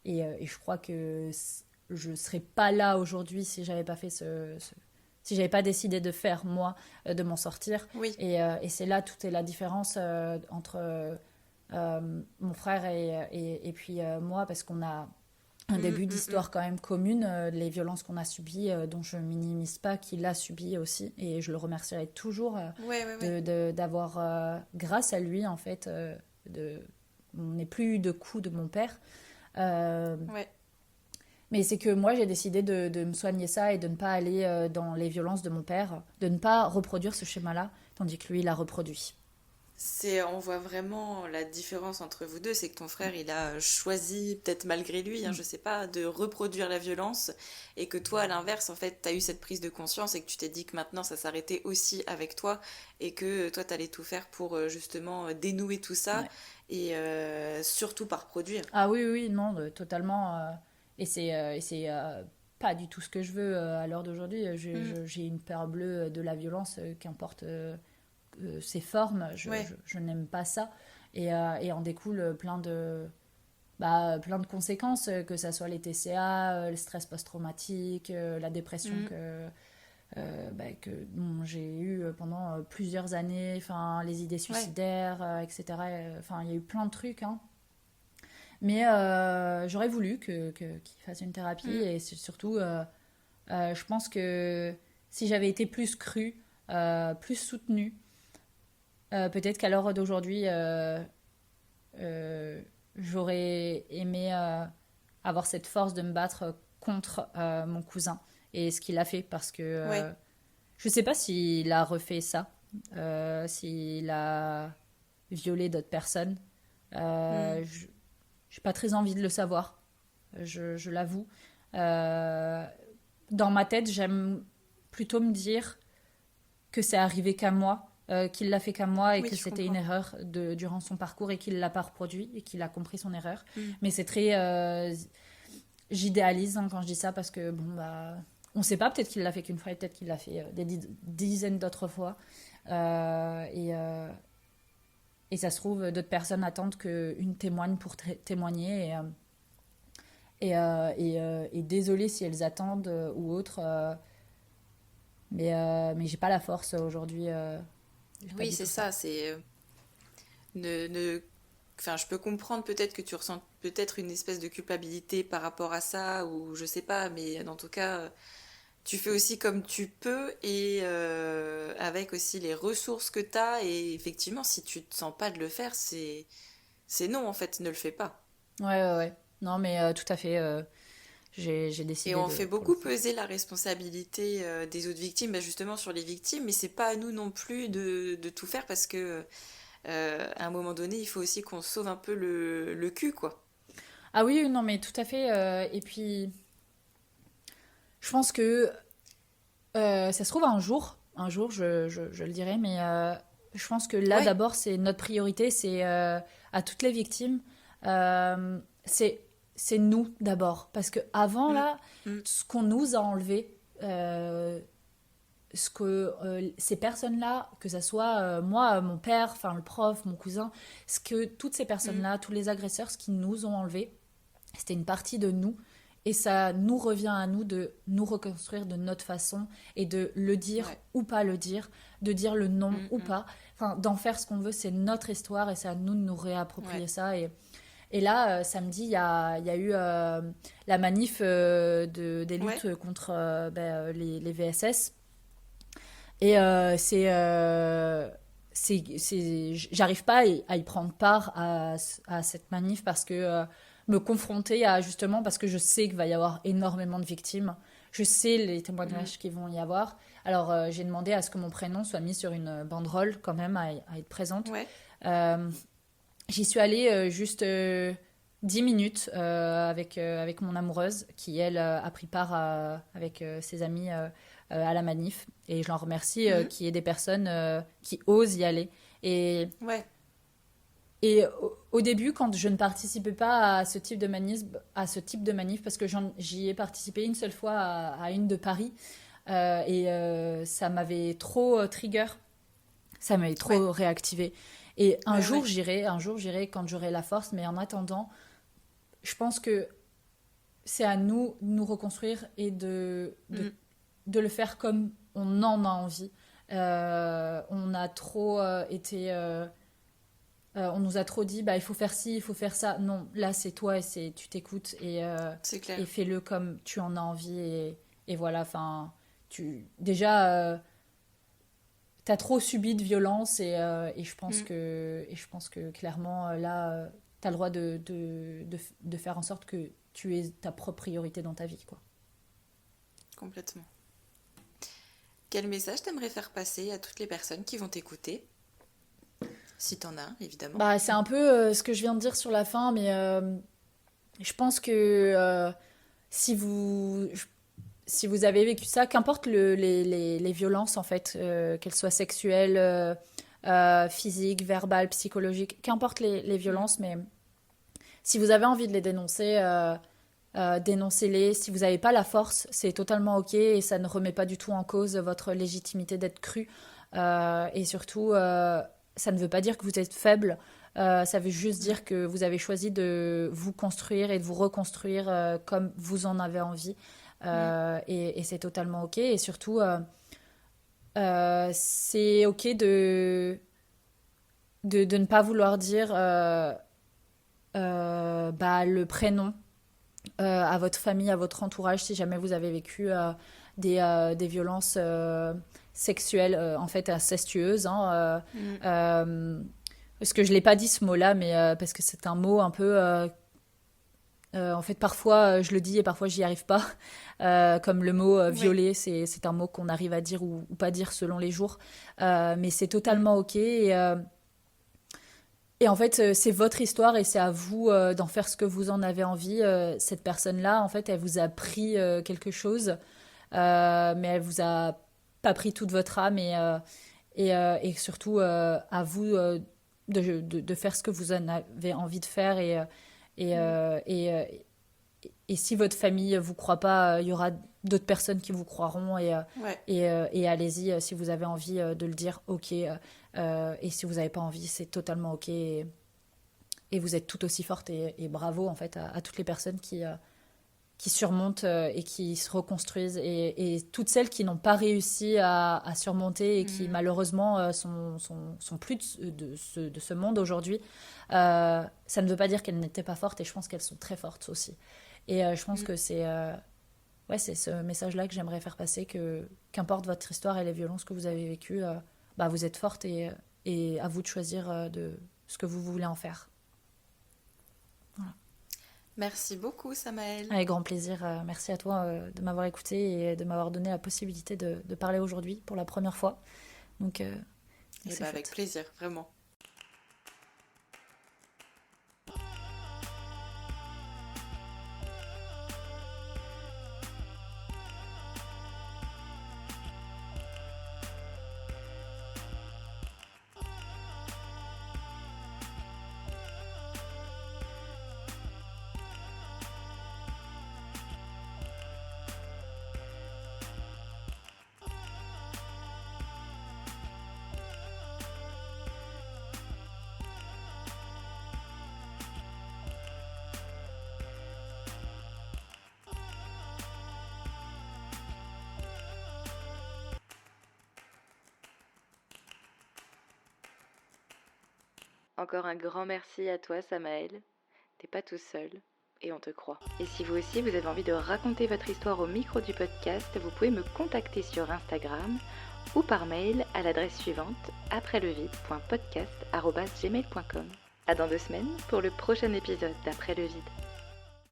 et je crois que je ne serais pas là aujourd'hui si j'avais pas fait si j'avais pas décidé de faire moi, de m'en sortir. oui. Et c'est là toute est la différence entre mon frère et puis moi, parce qu'on a un Mm, début mm, mm. d'histoire quand même commune, les violences qu'on a subies, dont je minimise pas qu'il a subi aussi, et je le remercierai toujours Ouais, ouais, ouais. d'avoir, grâce à lui en fait, de, on n'est plus eu de coups de mon père. Euh, Ouais. mais c'est que moi j'ai décidé de me soigner ça et de ne pas aller dans les violences de mon père, de ne pas reproduire ce schéma-là, tandis que lui il a reproduit. On voit vraiment la différence entre vous deux, c'est que ton frère, il a choisi, peut-être malgré lui, hein, Mm. je sais pas, de reproduire la violence, et que toi, à l'inverse, en fait, t'as eu cette prise de conscience et que tu t'es dit que maintenant, ça s'arrêtait aussi avec toi, et que toi, t'allais tout faire pour justement dénouer tout ça, Ouais. et surtout par produire. Ah oui, oui, non, totalement. Et c'est pas du tout ce que je veux à l'heure d'aujourd'hui. Mm. J'ai une peur bleue de la violence, qu'importe ses formes. Ouais, Je n'aime pas ça. Et en découle plein de conséquences, que ça soit les TCA, le stress post-traumatique, la dépression mm. dont j'ai eu pendant plusieurs années, enfin, les idées Ouais, suicidaires, etc. Enfin, il y a eu plein de trucs, hein. Mais j'aurais voulu qu'il fasse une thérapie mm. et c'est surtout, je pense que si j'avais été plus crue, plus soutenue, peut-être qu'à l'heure d'aujourd'hui, euh, j'aurais aimé avoir cette force de me battre contre mon cousin et ce qu'il a fait parce que Ouais, je sais pas s'il a refait ça, s'il a violé d'autres personnes. mm. Je j'ai pas très envie de le savoir, je l'avoue. Euh, Dans ma tête, j'aime plutôt me dire que c'est arrivé qu'à moi, qu'il l'a fait qu'à moi et Oui, que je c'était une comprends. erreur durant son parcours et qu'il l'a pas reproduit et qu'il a compris son erreur. Mm. Mais c'est très. J'idéalise, hein, quand je dis ça parce que, bon, bah. On sait pas, peut-être qu'il l'a fait qu'une fois et peut-être qu'il l'a fait des dizaines d'autres fois. Euh, et, euh, et ça se trouve, d'autres personnes attendent qu'une témoigne pour témoigner. Et désolée si elles attendent ou autre. Mais j'ai pas la force aujourd'hui. J'ai pas Oui, du c'est tout ça. ça, c'est ne, ne... Enfin, je peux comprendre peut-être que tu ressens peut-être une espèce de culpabilité par rapport à ça, ou je sais pas, mais dans tout cas, tu fais aussi comme tu peux et avec aussi les ressources que tu as. Et effectivement, si tu te sens pas de le faire, c'est non, en fait, ne le fais pas. Ouais, ouais, ouais. Non, mais tout à fait. J'ai Et décidé on fait pour le beaucoup coup. peser la responsabilité des autres victimes, bah, justement sur les victimes, mais c'est pas à nous non plus de tout faire parce que à un moment donné, il faut aussi qu'on sauve un peu le cul, quoi. Ah oui, non, mais tout à fait. Et puis, je pense que ça se trouve un jour, je le dirai, mais je pense que là, Ouais. d'abord, c'est notre priorité, c'est à toutes les victimes. Euh, c'est c'est nous d'abord, parce que avant Mm, là, mm. ce qu'on nous a enlevé, euh, ce que ces personnes-là, que ça soit moi, mon père, enfin le prof, mon cousin, ce que toutes ces personnes-là, tous les agresseurs, ce qu'ils nous ont enlevé, c'était une partie de nous. Et ça nous revient à nous de nous reconstruire de notre façon et de le dire Ouais. ou pas le dire, de dire le non ou Mm. pas. Enfin, d'en faire ce qu'on veut, c'est notre histoire et c'est à nous de nous réapproprier Ouais. ça. Et là, samedi, il y a eu la manif des Ouais. luttes contre les VSS. Et j'arrive pas à y prendre part à cette manif parce que me confronter à justement, parce que je sais qu'il va y avoir énormément de victimes. Je sais les Mm. témoignages qui vont y avoir. Alors, j'ai demandé à ce que mon prénom soit mis sur une banderole quand même, à être présente. Ouais. Euh, J'y suis allée juste 10 minutes avec mon amoureuse qui, elle, a pris part avec ses amis à la manif. Et je l'en remercie Mhm. qu'il y ait des personnes qui osent y aller. Et, Ouais. et au début, quand je ne participais pas à ce type de manif parce que j'y ai participé une seule fois à une de Paris, ça m'avait trop trigger, ça m'avait Ouais. trop réactivé. Et Ouais. Ouais. un jour j'irai quand j'aurai la force, mais en attendant, je pense que c'est à nous de nous reconstruire et Mm. de le faire comme on en a envie. On a trop on nous a trop dit, bah, il faut faire ci, il faut faire ça. Non, là, c'est toi et tu t'écoutes C'est et clair. fais-le comme tu en as envie. Et voilà, enfin, déjà, t'as trop subi de violence Mm. et je pense que clairement, là, t'as le droit de faire en sorte que tu aies ta propre priorité dans ta vie, quoi. Complètement. Quel message t'aimerais faire passer à toutes les personnes qui vont t'écouter? Si t'en as, évidemment. Bah, c'est un peu ce que je viens de dire sur la fin, mais je pense que si vous, si vous avez vécu ça, qu'importe les violences, en fait, qu'elles soient sexuelles, physiques, verbales, psychologiques, qu'importe les Mm. violences, mais si vous avez envie de les dénoncer, dénoncez-les. Si vous n'avez pas la force, c'est totalement OK et ça ne remet pas du tout en cause votre légitimité d'être cru. Et surtout, ça ne veut pas dire que vous êtes faible. Ça veut juste Ouais. dire que vous avez choisi de vous construire et de vous reconstruire comme vous en avez envie. Mm. Et c'est totalement OK. Et surtout, c'est OK de ne pas vouloir dire bah, le prénom à votre famille, à votre entourage, si jamais vous avez vécu des violences sexuelles, en fait, incestueuses. Hein, Mm. parce que je ne l'ai pas dit ce mot-là, mais parce que c'est un mot un peu... en fait, parfois, je le dis et parfois, j'y arrive pas. Comme le mot Ouais. violer, c'est un mot qu'on arrive à dire ou pas dire selon les jours. Mais c'est Mm. totalement OK. Et en fait, c'est votre histoire et c'est à vous d'en faire ce que vous en avez envie. Cette personne-là, en fait, elle vous a pris quelque chose, mais elle vous a pas pris toute votre âme et surtout à vous de faire ce que vous en avez envie de faire et, Mm. euh, et, euh, et si votre famille vous croit pas, il y aura d'autres personnes qui vous croiront Ouais. et allez-y si vous avez envie de le dire, ok. Et si vous n'avez pas envie, c'est totalement ok. Et vous êtes tout aussi forte et bravo en fait à toutes les personnes qui surmontent et qui se reconstruisent et toutes celles qui n'ont pas réussi à surmonter et qui Mm. malheureusement sont plus de ce monde aujourd'hui. Ça ne veut pas dire qu'elles n'étaient pas fortes et je pense qu'elles sont très fortes aussi. Et je pense Mm. que ouais, c'est ce message-là que j'aimerais faire passer, que qu'importe votre histoire et les violences que vous avez vécues, bah, vous êtes forte et à vous de choisir de ce que vous voulez en faire. Voilà. Merci beaucoup, Samaël. Avec grand plaisir. Merci à toi de m'avoir écouté et de m'avoir donné la possibilité de parler aujourd'hui pour la première fois. Donc, Et c'est bah avec chouette. plaisir, vraiment. Encore un grand merci à toi, Samaël. T'es pas tout seul et on te croit. Et si vous aussi vous avez envie de raconter votre histoire au micro du podcast, vous pouvez me contacter sur Instagram ou par mail à l'adresse suivante aprèslevide.podcast@gmail.com. À dans 2 semaines pour le prochain épisode d'Après le vide.